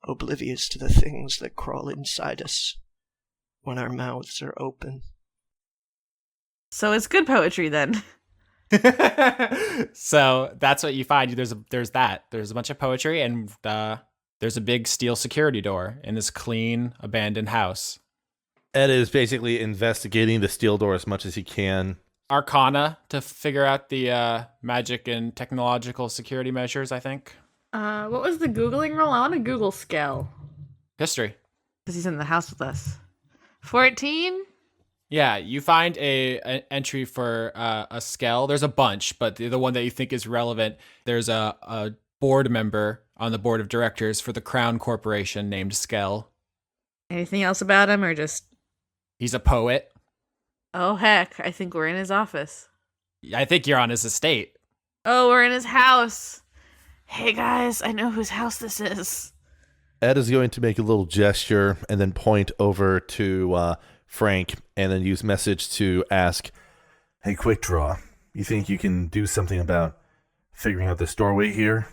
oblivious to the things that crawl inside us when our mouths are open. So it's good poetry then. So that's what you find. There's a bunch of poetry, and there's a big steel security door in this clean, abandoned house. Ed is basically investigating the steel door as much as he can. Arcana to figure out the magic and technological security measures, I think. What was the Googling roll? I want to Google Skell. History. Because he's in the house with us. 14? Yeah, you find an entry for a Skell. There's a bunch, but the one that you think is relevant, there's a board member on the board of directors for the Crown Corporation named Skell. Anything else about him, or just... He's a poet. Oh, heck. I think we're in his office. I think you're on his estate. Oh, we're in his house. Hey, guys, I know whose house this is. Ed is going to make a little gesture and then point over to Frank and then use message to ask, "Hey, Quick Draw, you think you can do something about figuring out this doorway here?"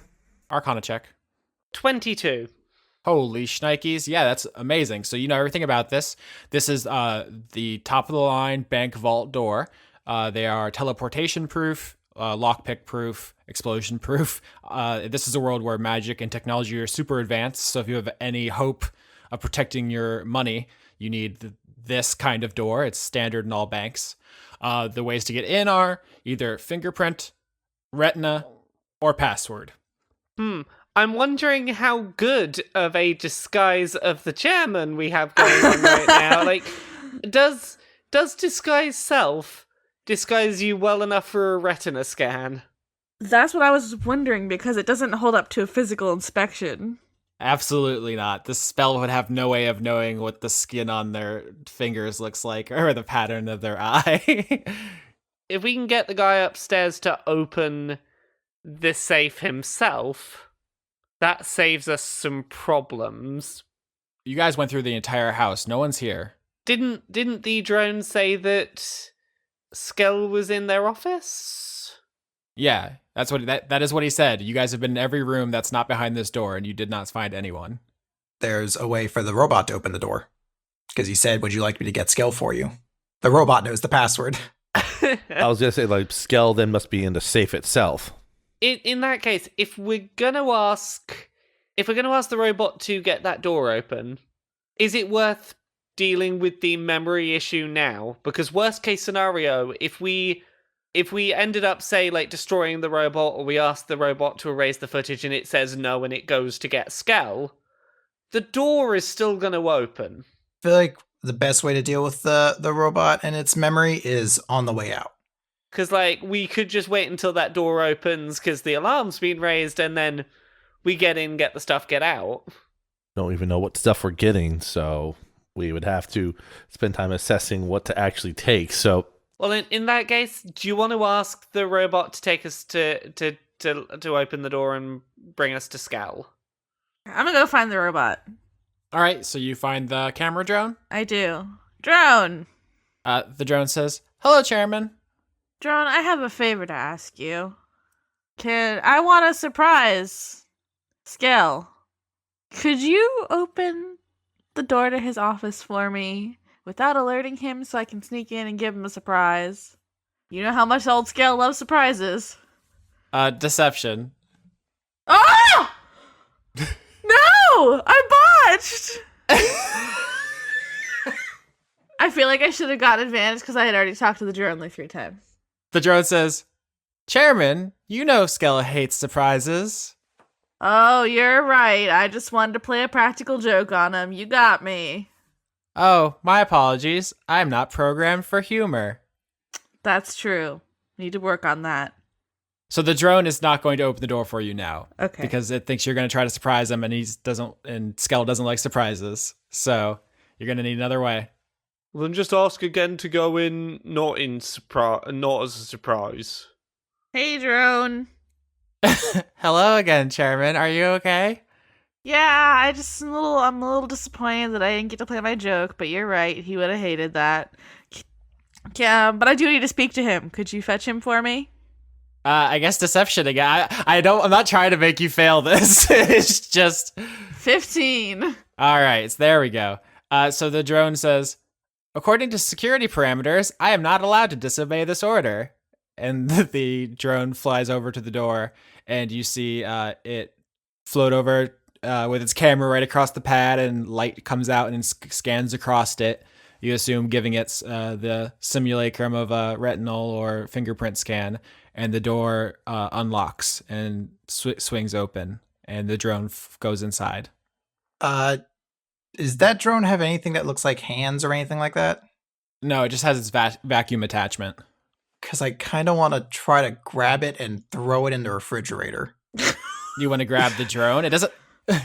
Arcana check. 22. Holy shnikes. Yeah, that's amazing. So you know everything about this. This is the top of the line bank vault door. They are teleportation proof, lockpick proof, explosion proof. This is a world where magic and technology are super advanced. So if you have any hope of protecting your money, you need this kind of door. It's standard in all banks. The ways to get in are either fingerprint, retina, or password. I'm wondering how good of a disguise of the chairman we have going on right now. Like, does disguise self disguise you well enough for a retina scan? That's what I was wondering, because it doesn't hold up to a physical inspection. Absolutely not. This spell would have no way of knowing what the skin on their fingers looks like or the pattern of their eye. If we can get the guy upstairs to open the safe himself, that saves us some problems. You guys went through the entire house. No one's here. Didn't the drone say that Skell was in their office? Yeah, that is what he said. You guys have been in every room that's not behind this door, and you did not find anyone. There's a way for the robot to open the door. Because he said, "Would you like me to get Skell for you?" The robot knows the password. I was going to say, like, Skell then must be in the safe itself. In that case, if we're gonna ask the robot to get that door open, is it worth dealing with the memory issue now? Because worst case scenario, if we ended up, say, like, destroying the robot, or we ask the robot to erase the footage and it says no and it goes to get Skell, the door is still gonna open. I feel like the best way to deal with the robot and its memory is on the way out. Because, like, we could just wait until that door opens because the alarm's been raised, and then we get in, get the stuff, get out. Don't even know what stuff we're getting, so we would have to spend time assessing what to actually take. So, well, in that case, do you want to ask the robot to take us to open the door and bring us to Skell? I'm gonna go find the robot. All right, so you find the camera drone? I do. Drone! The drone says, "Hello, Chairman." Drone, I have a favor to ask you. I want a surprise. Skell, could you open the door to his office for me without alerting him so I can sneak in and give him a surprise? You know how much old Skell loves surprises. Deception. Oh! No! I botched! I feel like I should have gotten advantage because I had already talked to the drone like 3 times. The drone says, "Chairman, you know Skell hates surprises." Oh, you're right. I just wanted to play a practical joke on him. You got me. Oh, my apologies. I'm not programmed for humor. That's true. Need to work on that. So the drone is not going to open the door for you now. Okay. Because it thinks you're going to try to surprise him, and Skell doesn't like surprises. So you're going to need another way. Well, then just ask again to go in, not as a surprise. Hey, drone. Hello again, Chairman. Are you okay? Yeah, I'm a little disappointed that I didn't get to play my joke, but you're right. He would have hated that. Yeah, but I do need to speak to him. Could you fetch him for me? I guess deception again. I'm not trying to make you fail this. It's just 15. all right. So there we go. So the drone says, according to security parameters, I am not allowed to disobey this order. And the drone flies over to the door, and you see it float over with its camera right across the pad, and light comes out and scans across it. You assume giving it the simulacrum of a retinal or fingerprint scan, and the door unlocks and swings open, and the drone goes inside. Does that drone have anything that looks like hands or anything like that? No, it just has its vacuum attachment. Because I kind of want to try to grab it and throw it in the refrigerator. You want to grab the drone? It doesn't.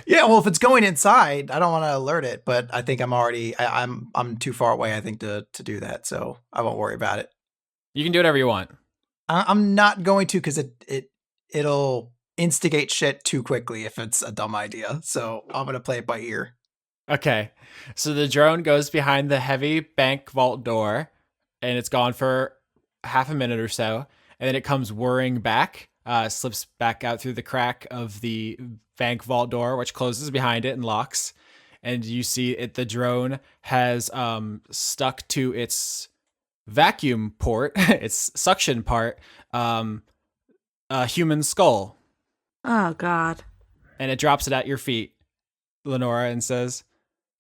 Yeah, well, if it's going inside, I don't want to alert it, but I think I'm too far away, I think, to do that, so I won't worry about it. You can do whatever you want. I'm not going to, because it'll instigate shit too quickly if it's a dumb idea, so I'm going to play it by ear. Okay, so the drone goes behind the heavy bank vault door, and it's gone for half a minute or so, and then it comes whirring back, slips back out through the crack of the bank vault door, which closes behind it and locks. And you see the drone has stuck to its vacuum port, its suction part, a human skull. Oh, God. And it drops it at your feet, Lenora, and says,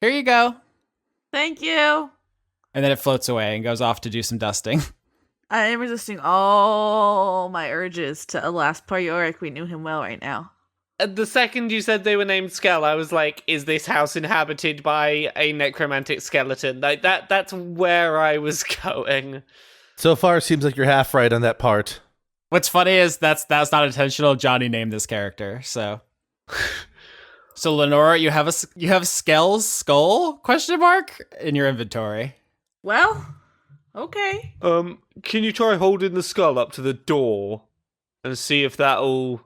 "Here you go." Thank you. And then it floats away and goes off to do some dusting. I am resisting all my urges to alas Yorick. We knew him well right now. The second you said they were named Skell, I was like, is this house inhabited by a necromantic skeleton? Like that's where I was going. So far, it seems like you're half right on that part. What's funny is that's not intentional. Johnny named this character, so. So Lenora, you have Skell's skull ? In your inventory. Well, okay. Can you try holding the skull up to the door and see if that'll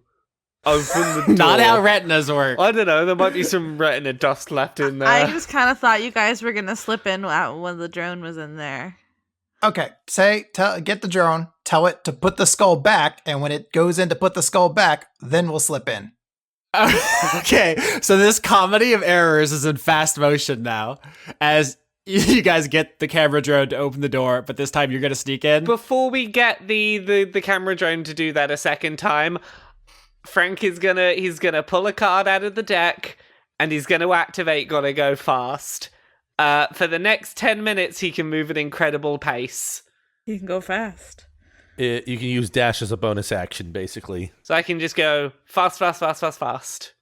open the door? Not how retinas work. I don't know. There might be some retina dust left in there. I just kind of thought you guys were going to slip in when the drone was in there. Okay, get the drone, tell it to put the skull back, and when it goes in to put the skull back, then we'll slip in. Okay, so this comedy of errors is in fast motion now, as you guys get the camera drone to open the door, but this time you're gonna sneak in. Before we get the camera drone to do that a second time, Frank is gonna pull a card out of the deck, and he's gonna activate Gotta Go Fast. For the next 10 minutes, he can move at incredible pace. He can go fast. You can use dash as a bonus action, basically. So I can just go fast, fast, fast, fast, fast.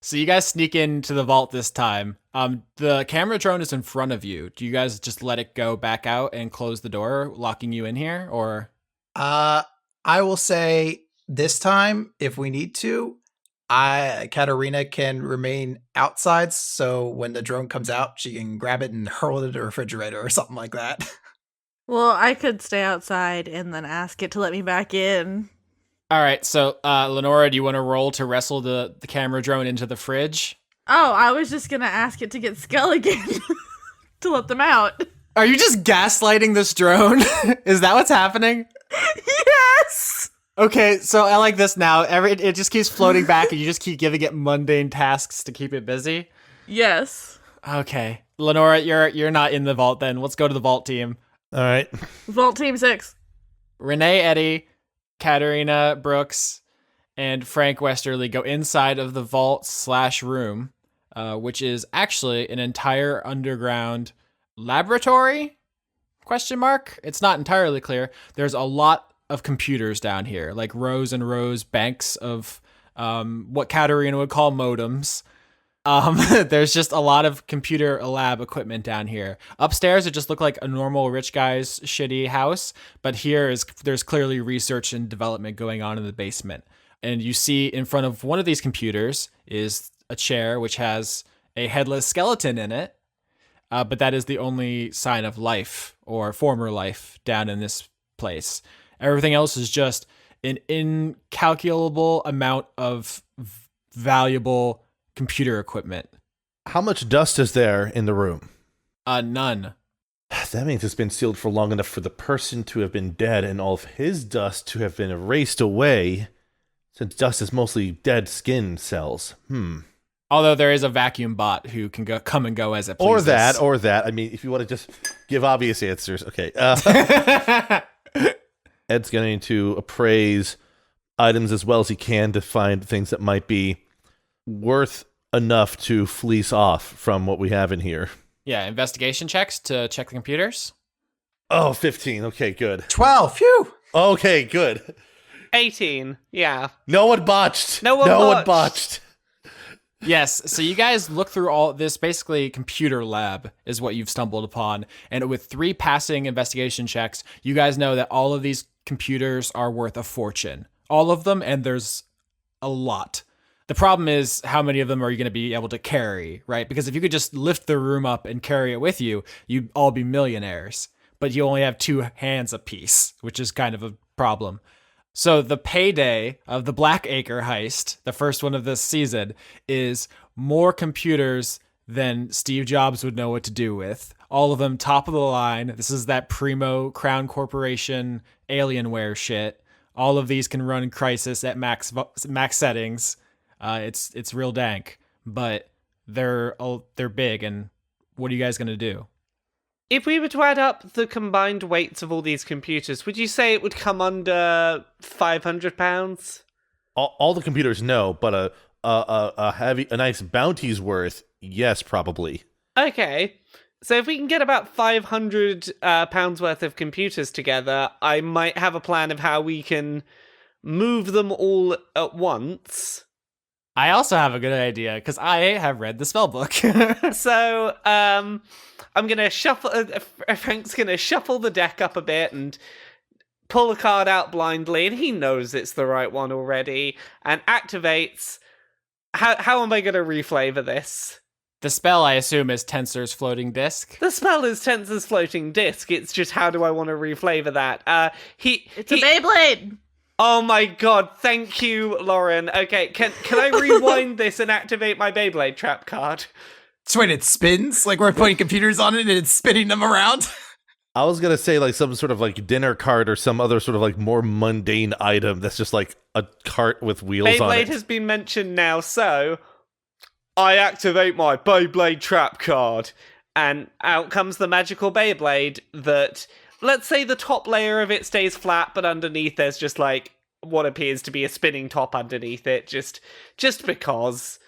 So you guys sneak into the vault this time. The camera drone is in front of you. Do you guys just let it go back out and close the door, locking you in here, or? I will say this time, if we need to, Catarina can remain outside, so when the drone comes out, she can grab it and hurl it at the refrigerator or something like that. Well, I could stay outside and then ask it to let me back in. All right, so Lenora, do you want to roll to wrestle the camera drone into the fridge? Oh, I was just going to ask it to get Skull again to let them out. Are you just gaslighting this drone? Is that what's happening? Yes! Okay, so I like this now. It just keeps floating back, and you just keep giving it mundane tasks to keep it busy? Yes. Okay. Lenora, you're not in the vault then. Let's go to the vault team. All right. Vault Team 6. Rene Eddi, Catarina Brooks, and Frank Westerly go inside of the vault/room, which is actually an entire underground laboratory? ? It's not entirely clear. There's a lot of computers down here, like rows and rows, banks of what Catarina would call modems. There's just a lot of computer lab equipment down here. Upstairs, it just looked like a normal rich guy's shitty house, but there's clearly research and development going on in the basement. And you see in front of one of these computers is a chair which has a headless skeleton in it, but that is the only sign of life or former life down in this place. Everything else is just an incalculable amount of valuable computer equipment. How much dust is there in the room? None. That means it's been sealed for long enough for the person to have been dead and all of his dust to have been erased away, since dust is mostly dead skin cells. Although there is a vacuum bot who can come and go as it pleases. Or that. I mean, if you want to just give obvious answers. Okay. Ed's going to appraise items as well as he can to find things that might be worth enough to fleece off from what we have in here. Yeah, investigation checks to check the computers. Oh, 15. Okay, good. 12. Phew. Okay, good. 18. Yeah. No one botched. No one botched. Yes, so you guys look through all this, basically computer lab is what you've stumbled upon. And with 3 passing investigation checks, you guys know that all of these computers are worth a fortune. All of them, and there's a lot. The problem is, how many of them are you going to be able to carry, right? Because if you could just lift the room up and carry it with you, you'd all be millionaires. But you only have 2 hands apiece, which is kind of a problem. So the payday of the Blackacre heist, the first one of this season, is more computers than Steve Jobs would know what to do with. All of them top of the line. This is that primo Crown Corporation Alienware shit. All of these can run Crisis at max settings. It's real dank, but they're big. And what are you guys gonna do? If we were to add up the combined weights of all these computers, would you say it would come under £500? All the computers, no, but a nice bounty's worth, yes, probably. Okay, so if we can get about £500 worth of computers together, I might have a plan of how we can move them all at once. I also have a good idea, because I have read the spellbook. So, I'm gonna shuffle. Frank's gonna shuffle the deck up a bit and pull a card out blindly, and he knows it's the right one already, and activates. How am I gonna reflavor this? The spell, I assume, is Tensor's floating disc. The spell is Tensor's floating disc. It's just how do I want to reflavor that? It's a Beyblade. Oh my god, thank you, Lauren. Okay, can I rewind this and activate my Beyblade trap card? So when it spins, like we're putting computers on it and it's spinning them around. I was going to say like some sort of like dinner cart or some other sort of like more mundane item that's just like a cart with wheels on it. Beyblade has been mentioned now, so I activate my Beyblade trap card, and out comes the magical Beyblade that, let's say the top layer of it stays flat, but underneath there's just like what appears to be a spinning top underneath it, just because.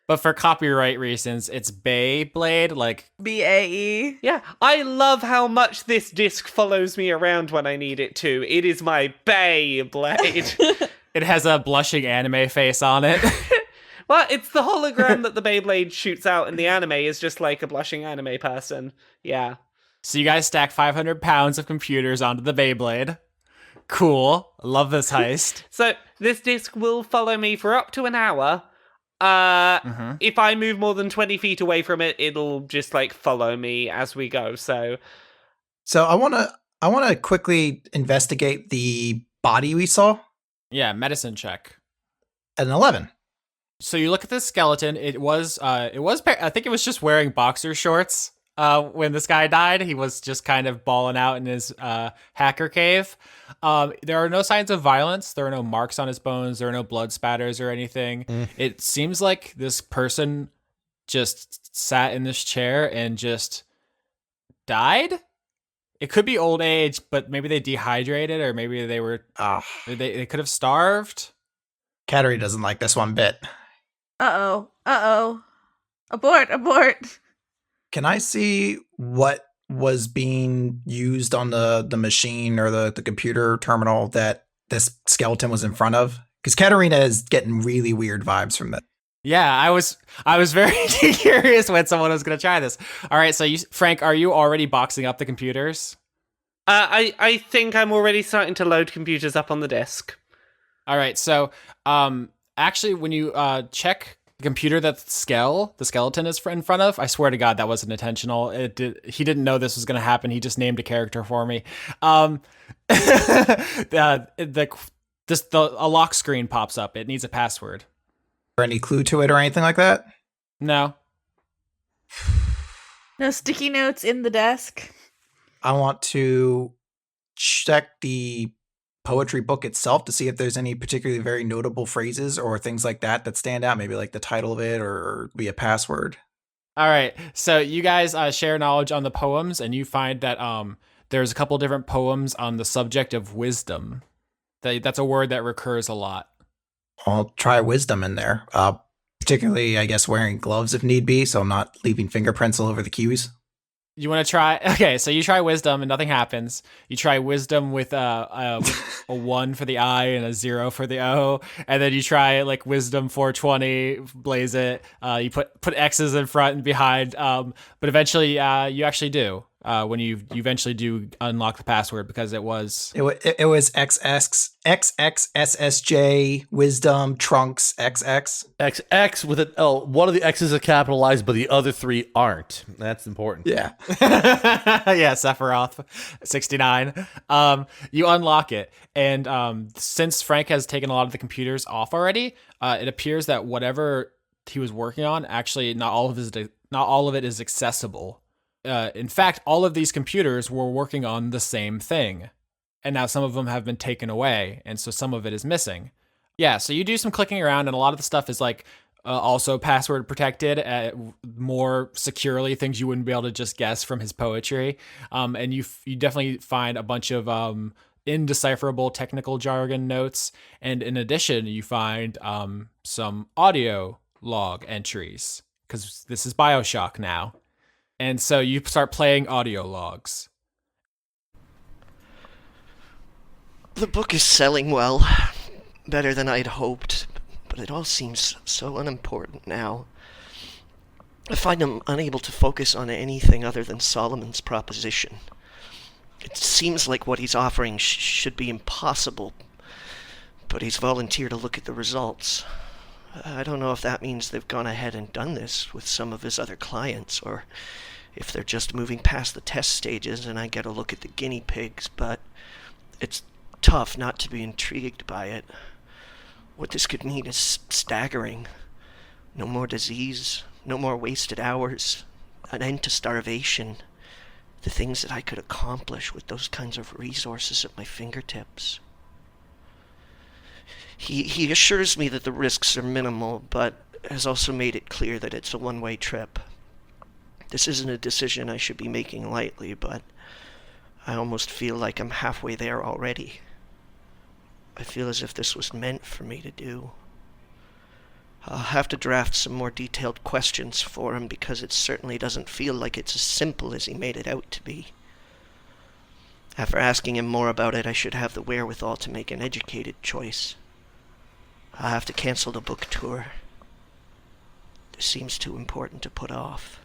But for copyright reasons, it's Beyblade, like BAE. Yeah, I love how much this disc follows me around when I need it to. It is my Beyblade. it has a blushing anime face on it. Well, it's the hologram that the Beyblade shoots out in the anime is just like a blushing anime person. Yeah. So you guys stack 500 pounds of computers onto the Beyblade. Cool. Love this heist. So this disc will follow me for up to an hour. If I move more than 20 feet away from it, it'll just like follow me as we go. So I want to quickly investigate the body we saw. Yeah, medicine check. An 11. So you look at the skeleton. I think it was just wearing boxer shorts. When this guy died, he was just kind of balling out in his hacker cave. There are no signs of violence. There are no marks on his bones. There are no blood spatters or anything. It seems like this person just sat in this chair and just died. It could be old age, but maybe they dehydrated, or maybe they were they could have starved. Catarina doesn't like this one bit. Uh-oh. Abort. Can I see what was being used on the machine or the computer terminal that this skeleton was in front of? Because Catarina is getting really weird vibes from that. Yeah, I was very curious when someone was going to try this. All right, so Frank, are you already boxing up the computers? I think I'm already starting to load computers up on the desk. All right, so actually, when you check the computer that the skeleton is in front of, I swear to God, that wasn't intentional. He didn't know this was going to happen. He just named a character for me. A lock screen pops up. It needs a password. Or any clue to it or anything like that? No. No sticky notes in the desk. I want to check the poetry book itself to see if there's any particularly very notable phrases or things like that stand out, maybe like the title of it or be a password. All right, so you guys share knowledge on the poems, and you find that there's a couple different poems on the subject of wisdom. That's a word that recurs a lot. I'll try wisdom in there, particularly, I guess, wearing gloves if need be, so I'm not leaving fingerprints all over the keys. You want to try? Okay, so you try wisdom and nothing happens. You try wisdom with a 1 for the I and a 0 for the O, and then you try like wisdom 420, blaze it. You put X's in front and behind, but eventually you actually do. When you eventually do unlock the password, because it was XXSSJ wisdom trunks XX. XX with an L. One of the X's are capitalized, but the other 3 aren't. That's important. Yeah. Yeah, Sephiroth 69. You unlock it, and since Frank has taken a lot of the computers off already, it appears that whatever he was working on, actually not all of it is accessible. In fact, all of these computers were working on the same thing, and now some of them have been taken away, and so some of it is missing. Yeah, so you do some clicking around, and a lot of the stuff is like also password protected, more securely, things you wouldn't be able to just guess from his poetry. And you definitely find a bunch of indecipherable technical jargon notes, and in addition, you find some audio log entries, because this is BioShock now. And so you start playing audio logs. The book is selling well, better than I'd hoped, but it all seems so unimportant now. I find I'm unable to focus on anything other than Solomon's proposition. It seems like what he's offering should be impossible, but he's volunteered to look at the results. I don't know if that means they've gone ahead and done this with some of his other clients, or if they're just moving past the test stages and I get a look at the guinea pigs, but it's tough not to be intrigued by it. What this could mean is staggering. No more disease, no more wasted hours, an end to starvation. The things that I could accomplish with those kinds of resources at my fingertips. He assures me that the risks are minimal, but has also made it clear that it's a one-way trip. This isn't a decision I should be making lightly, but I almost feel like I'm halfway there already. I feel as if this was meant for me to do. I'll have to draft some more detailed questions for him, because it certainly doesn't feel like it's as simple as he made it out to be. After asking him more about it, I should have the wherewithal to make an educated choice. I'll have to cancel the book tour. This seems too important to put off.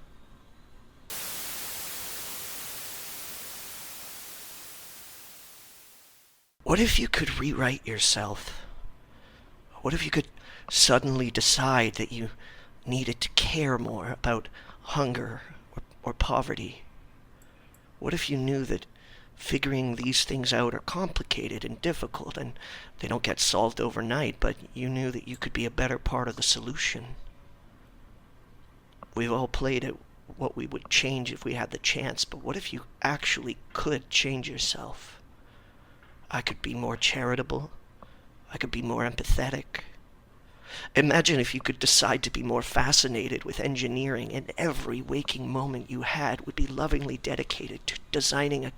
What if you could rewrite yourself? What if you could suddenly decide that you needed to care more about hunger or poverty? What if you knew that figuring these things out are complicated and difficult, and they don't get solved overnight, but you knew that you could be a better part of the solution? We've all played at what we would change if we had the chance, but what if you actually could change yourself? I could be more charitable. I could be more empathetic. Imagine if you could decide to be more fascinated with engineering, and every waking moment you had would be lovingly dedicated to designing a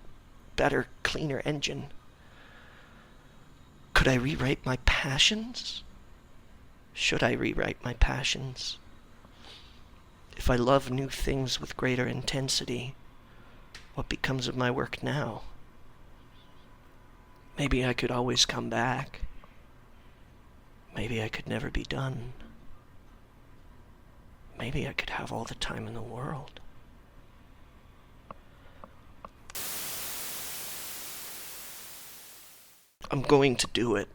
better, cleaner engine. Could I rewrite my passions? Should I rewrite my passions? If I love new things with greater intensity, what becomes of my work now? Maybe I could always come back. Maybe I could never be done. maybe I could have all the time in the world. I'm going to do it.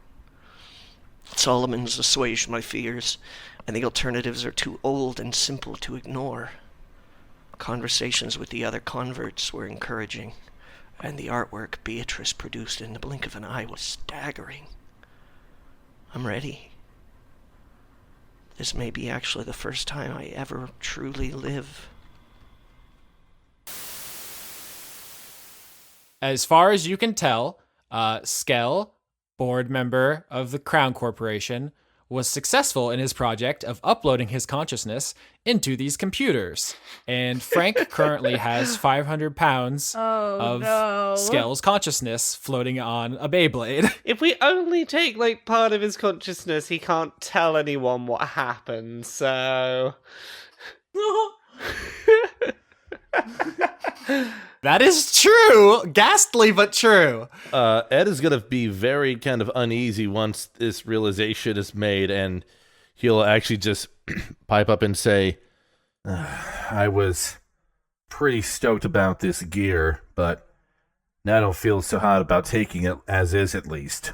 Solomon's assuaged my fears, and the alternatives are too old and simple to ignore. Conversations with the other converts were encouraging, and the artwork Beatrice produced in the blink of an eye was staggering. I'm ready. This may be actually the first time I ever truly live. As far as you can tell, Skell, board member of the Crown Corporation, was successful in his project of uploading his consciousness into these computers. And Frank currently has 500 pounds of Skell's consciousness floating on a Beyblade. If we only take, like, part of his consciousness, he can't tell anyone what happened, so... That is true. Ghastly, but true. Ed is going to be very kind of uneasy once this realization is made, and he'll actually just pipe up and say, I was pretty stoked about this gear, but now I don't feel so hot about taking it as is, at least.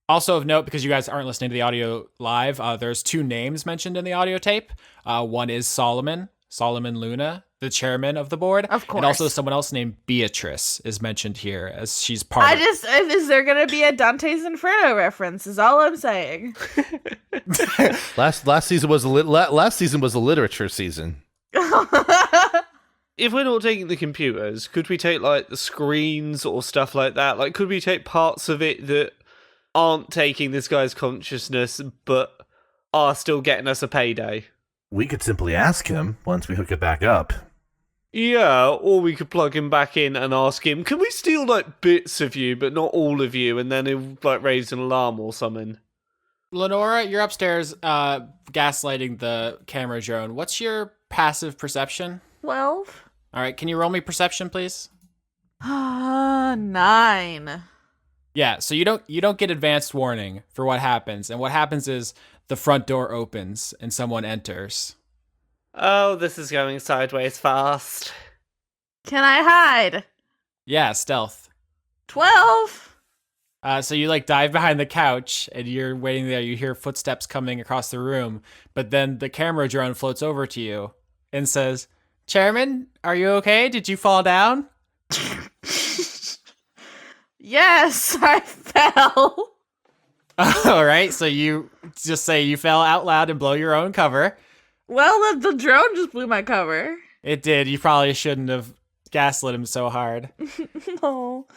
Also of note, because you guys aren't listening to the audio live, there's 2 names mentioned in the audio tape. One is Solomon Luna, the chairman of the board. Of course. And also someone else named Beatrice is mentioned here as she's part of it. Is there going to be a Dante's Inferno reference is all I'm saying. Last season was a literature season. If we're not taking the computers, could we take, like, the screens or stuff like that? Like, could we take parts of it that aren't taking this guy's consciousness, but are still getting us a payday? We could simply ask him once we hook it back up. Yeah, or we could plug him back in and ask him, can we steal, like, bits of you, but not all of you, and then he'll, like, raise an alarm or something? Lenora, you're upstairs gaslighting the camera drone. What's your passive perception? 12. All right, can you roll me perception, please? 9. Yeah, so you don't get advanced warning for what happens, and what happens is the front door opens and someone enters. Oh, this is going sideways fast. Can I hide? Yeah, stealth. 12. So you like dive behind the couch and you're waiting there. You hear footsteps coming across the room, but then the camera drone floats over to you and says, "Chairman, are you okay? Did you fall down?" Yes, I fell. All right, so you just say you fell out loud and blow your own cover. Well, the drone just blew my cover. It did. You probably shouldn't have gaslit him so hard. No.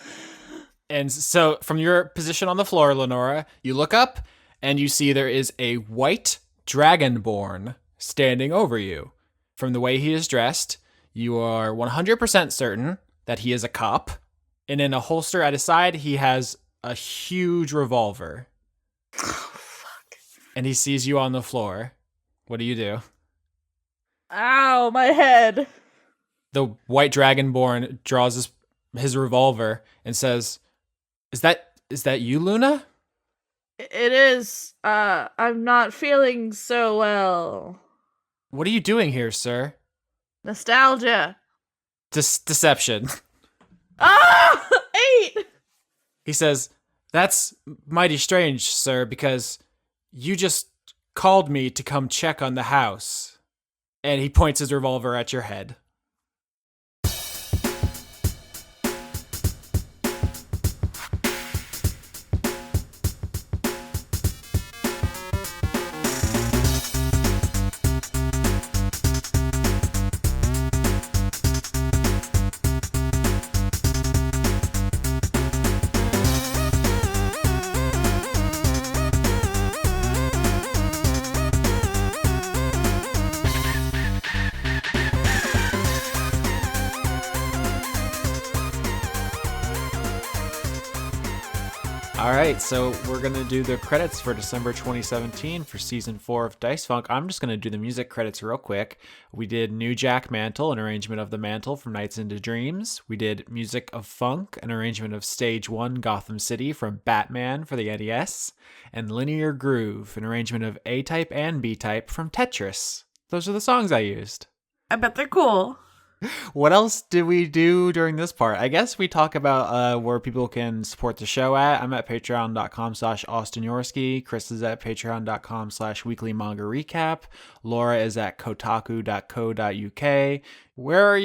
And so from your position on the floor, Lenora, you look up and you see there is a white dragonborn standing over you. From the way he is dressed, you are 100% certain that he is a cop. And in a holster at his side, he has a huge revolver. Oh, fuck. And he sees you on the floor. What do you do? Ow, my head. The white dragonborn draws his revolver and says, Is that you, Luna? It is. I'm not feeling so well. What are you doing here, sir? Nostalgia. Deception. Ah! 8! He says, "That's mighty strange, sir, because you just called me to come check on the house." And he points his revolver at your head. Alright, so we're going to do the credits for December 2017 for Season 4 of Dice Funk. I'm just going to do the music credits real quick. We did New Jack Mantle, an arrangement of the Mantle from Nights into Dreams. We did Music of Funk, an arrangement of Stage 1 Gotham City from Batman for the NES. And Linear Groove, an arrangement of A-Type and B-Type from Tetris. Those are the songs I used. I bet they're cool. What else did we do during this part? I guess we talk about where people can support the show at. I'm at patreon.com/AustinYorski. Chris is at patreon.com/weeklymanga-recap. Laura is at kotaku.co.uk. Where are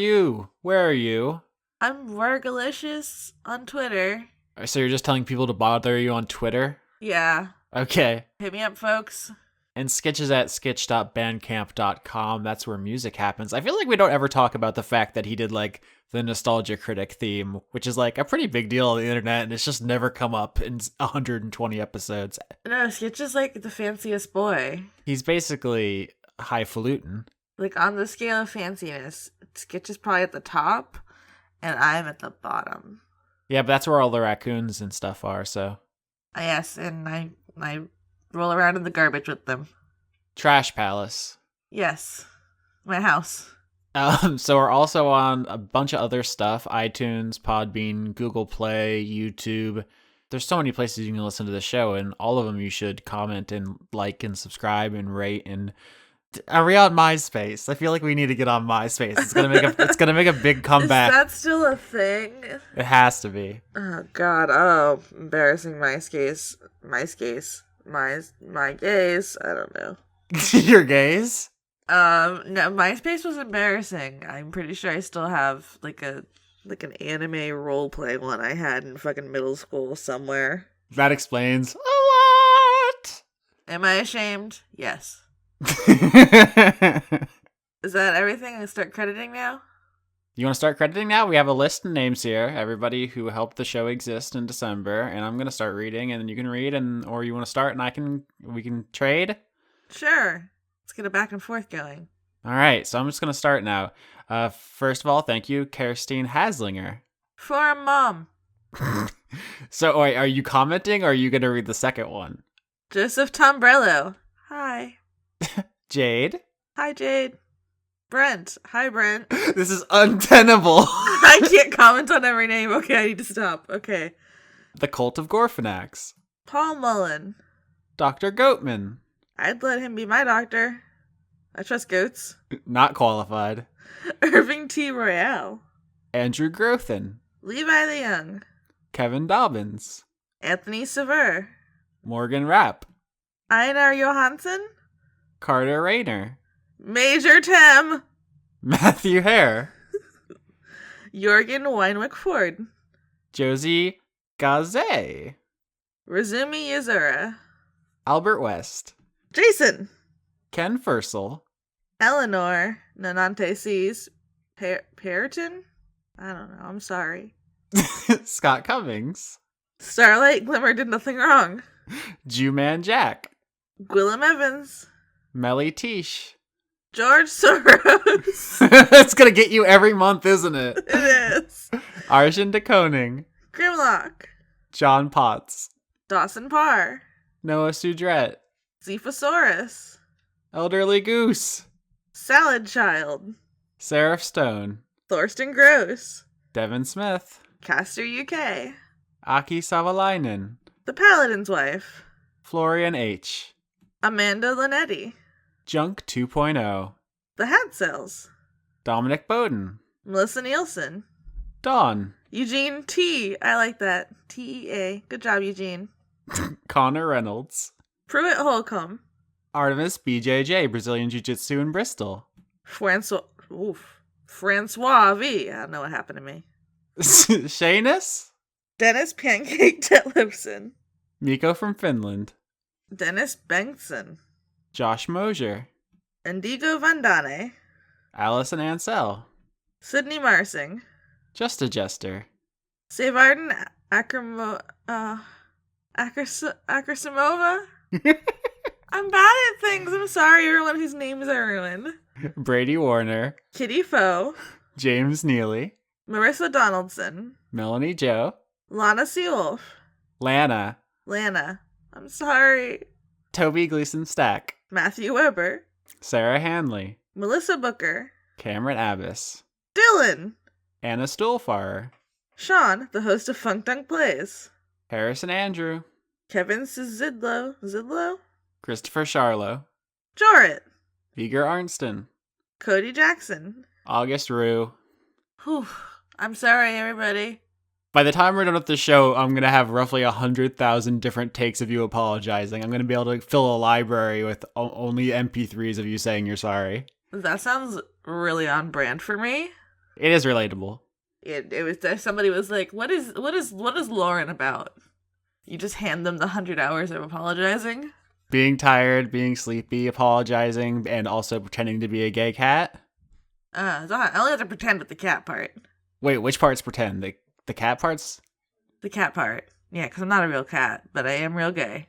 you? I'm Vargalicious on Twitter. So you're just telling people to bother you on Twitter? Yeah. Okay. Hit me up, folks. And Sketch is at sketch.bandcamp.com. That's where music happens. I feel like we don't ever talk about the fact that he did like the Nostalgia Critic theme, which is like a pretty big deal on the internet, and it's just never come up in 120 episodes. No, Sketch is like the fanciest boy. He's basically highfalutin. Like on the scale of fanciness, Sketch is probably at the top, and I'm at the bottom. Yeah, but that's where all the raccoons and stuff are, so. Yes, and I roll around in the garbage with them. Trash Palace. Yes. My house. So we're also on a bunch of other stuff. iTunes, Podbean, Google Play, YouTube. There's so many places you can listen to the show, and all of them you should comment and like and subscribe and rate. And are we on MySpace? I feel like we need to get on MySpace. It's gonna make a big comeback. Is that still a thing? It has to be. Oh God! Oh, embarrassing MySpace. My gaze. I don't know. Your gaze? No, MySpace was embarrassing. I'm pretty sure I still have like an anime role play one I had in fucking middle school somewhere. That explains a lot. Am I ashamed? Yes. Is that everything? I start crediting now? You want to start crediting now? We have a list of names here. Everybody who helped the show exist in December, and I'm gonna start reading, and then you can read, or you want to start, and we can trade. Sure. Let's get a back and forth going. All right, so I'm just gonna start now. First of all, thank you, Kerstine Haslinger. For a mom. So, wait, are you commenting, or are you gonna read the second one? Joseph Tombrello. Hi. Jade. Hi, Jade. Brent. Hi, Brent. This is untenable. I can't comment on every name. Okay, I need to stop. Okay. The Cult of Gorfanax. Paul Mullen. Dr. Goatman. I'd let him be my doctor. I trust goats. Not qualified. Irving T. Royale. Andrew Grothin. Levi the Young. Kevin Dobbins. Anthony Sever. Morgan Rapp. Einar Johansson. Carter Rayner. Major Tim. Matthew Hare. Jorgen Weinwick Ford. Josie Gaze. Razumi Yazura. Albert West. Jason. Ken Fursel. Eleanor Nanante Seas. Perriton? I don't know. I'm sorry. Scott Cummings. Starlight Glimmer did nothing wrong. Jewman Jack. Gwillem Evans. Melly Tish. George Soros. That's gonna get you every month, isn't it? It is. Arjun de Koning. Grimlock. John Potts. Dawson Parr. Noah Sudret. Zephosaurus. Elderly Goose. Salad Child. Seraph Stone. Thorsten Gross. Devin Smith. Caster UK. Aki Savalainen. The Paladin's Wife. Florian H. Amanda Linetti. Junk 2.0. The Hat Cells. Dominic Bowden. Melissa Nielsen. Dawn. Eugene T. I like that. TEA. Good job, Eugene. Connor Reynolds. Pruitt Holcomb. Artemis BJJ, Brazilian Jiu-Jitsu in Bristol. Francois V. I don't know what happened to me. Shanus. Dennis Pancake Detlipson. Miko from Finland. Dennis Bengtson. Josh Mosier. Indigo Vandane. Allison Ansell. Sydney Marsing. Just a Jester. Savarden Akrasimova. I'm bad at things. I'm sorry, everyone whose names I ruined. Brady Warner. Kitty Foe. James Neely. Marissa Donaldson. Melanie Joe. Lana Seawolf. Lana. I'm sorry. Toby Gleason Stack. Matthew Weber. Sarah Hanley. Melissa Booker. Cameron Abbas. Dylan. Anna Stuhlfarer. Sean, the host of Funk Dunk Plays. Harrison Andrew. Kevin Zidlow. Christopher Charlo. Jorrit. Eager Arnston. Cody Jackson. August Rue. Whew. I'm sorry, everybody. By the time we're done with the show, I'm going to have roughly 100,000 different takes of you apologizing. I'm going to be able to fill a library with only MP3s of you saying you're sorry. That sounds really on brand for me. It is relatable. It was somebody was like, what is Lauren about? You just hand them the 100 hours of apologizing? Being tired, being sleepy, apologizing, and also pretending to be a gay cat. I only have to pretend with the cat part. Wait, which parts pretend? The cat parts? The cat part. Yeah, because I'm not a real cat, but I am real gay.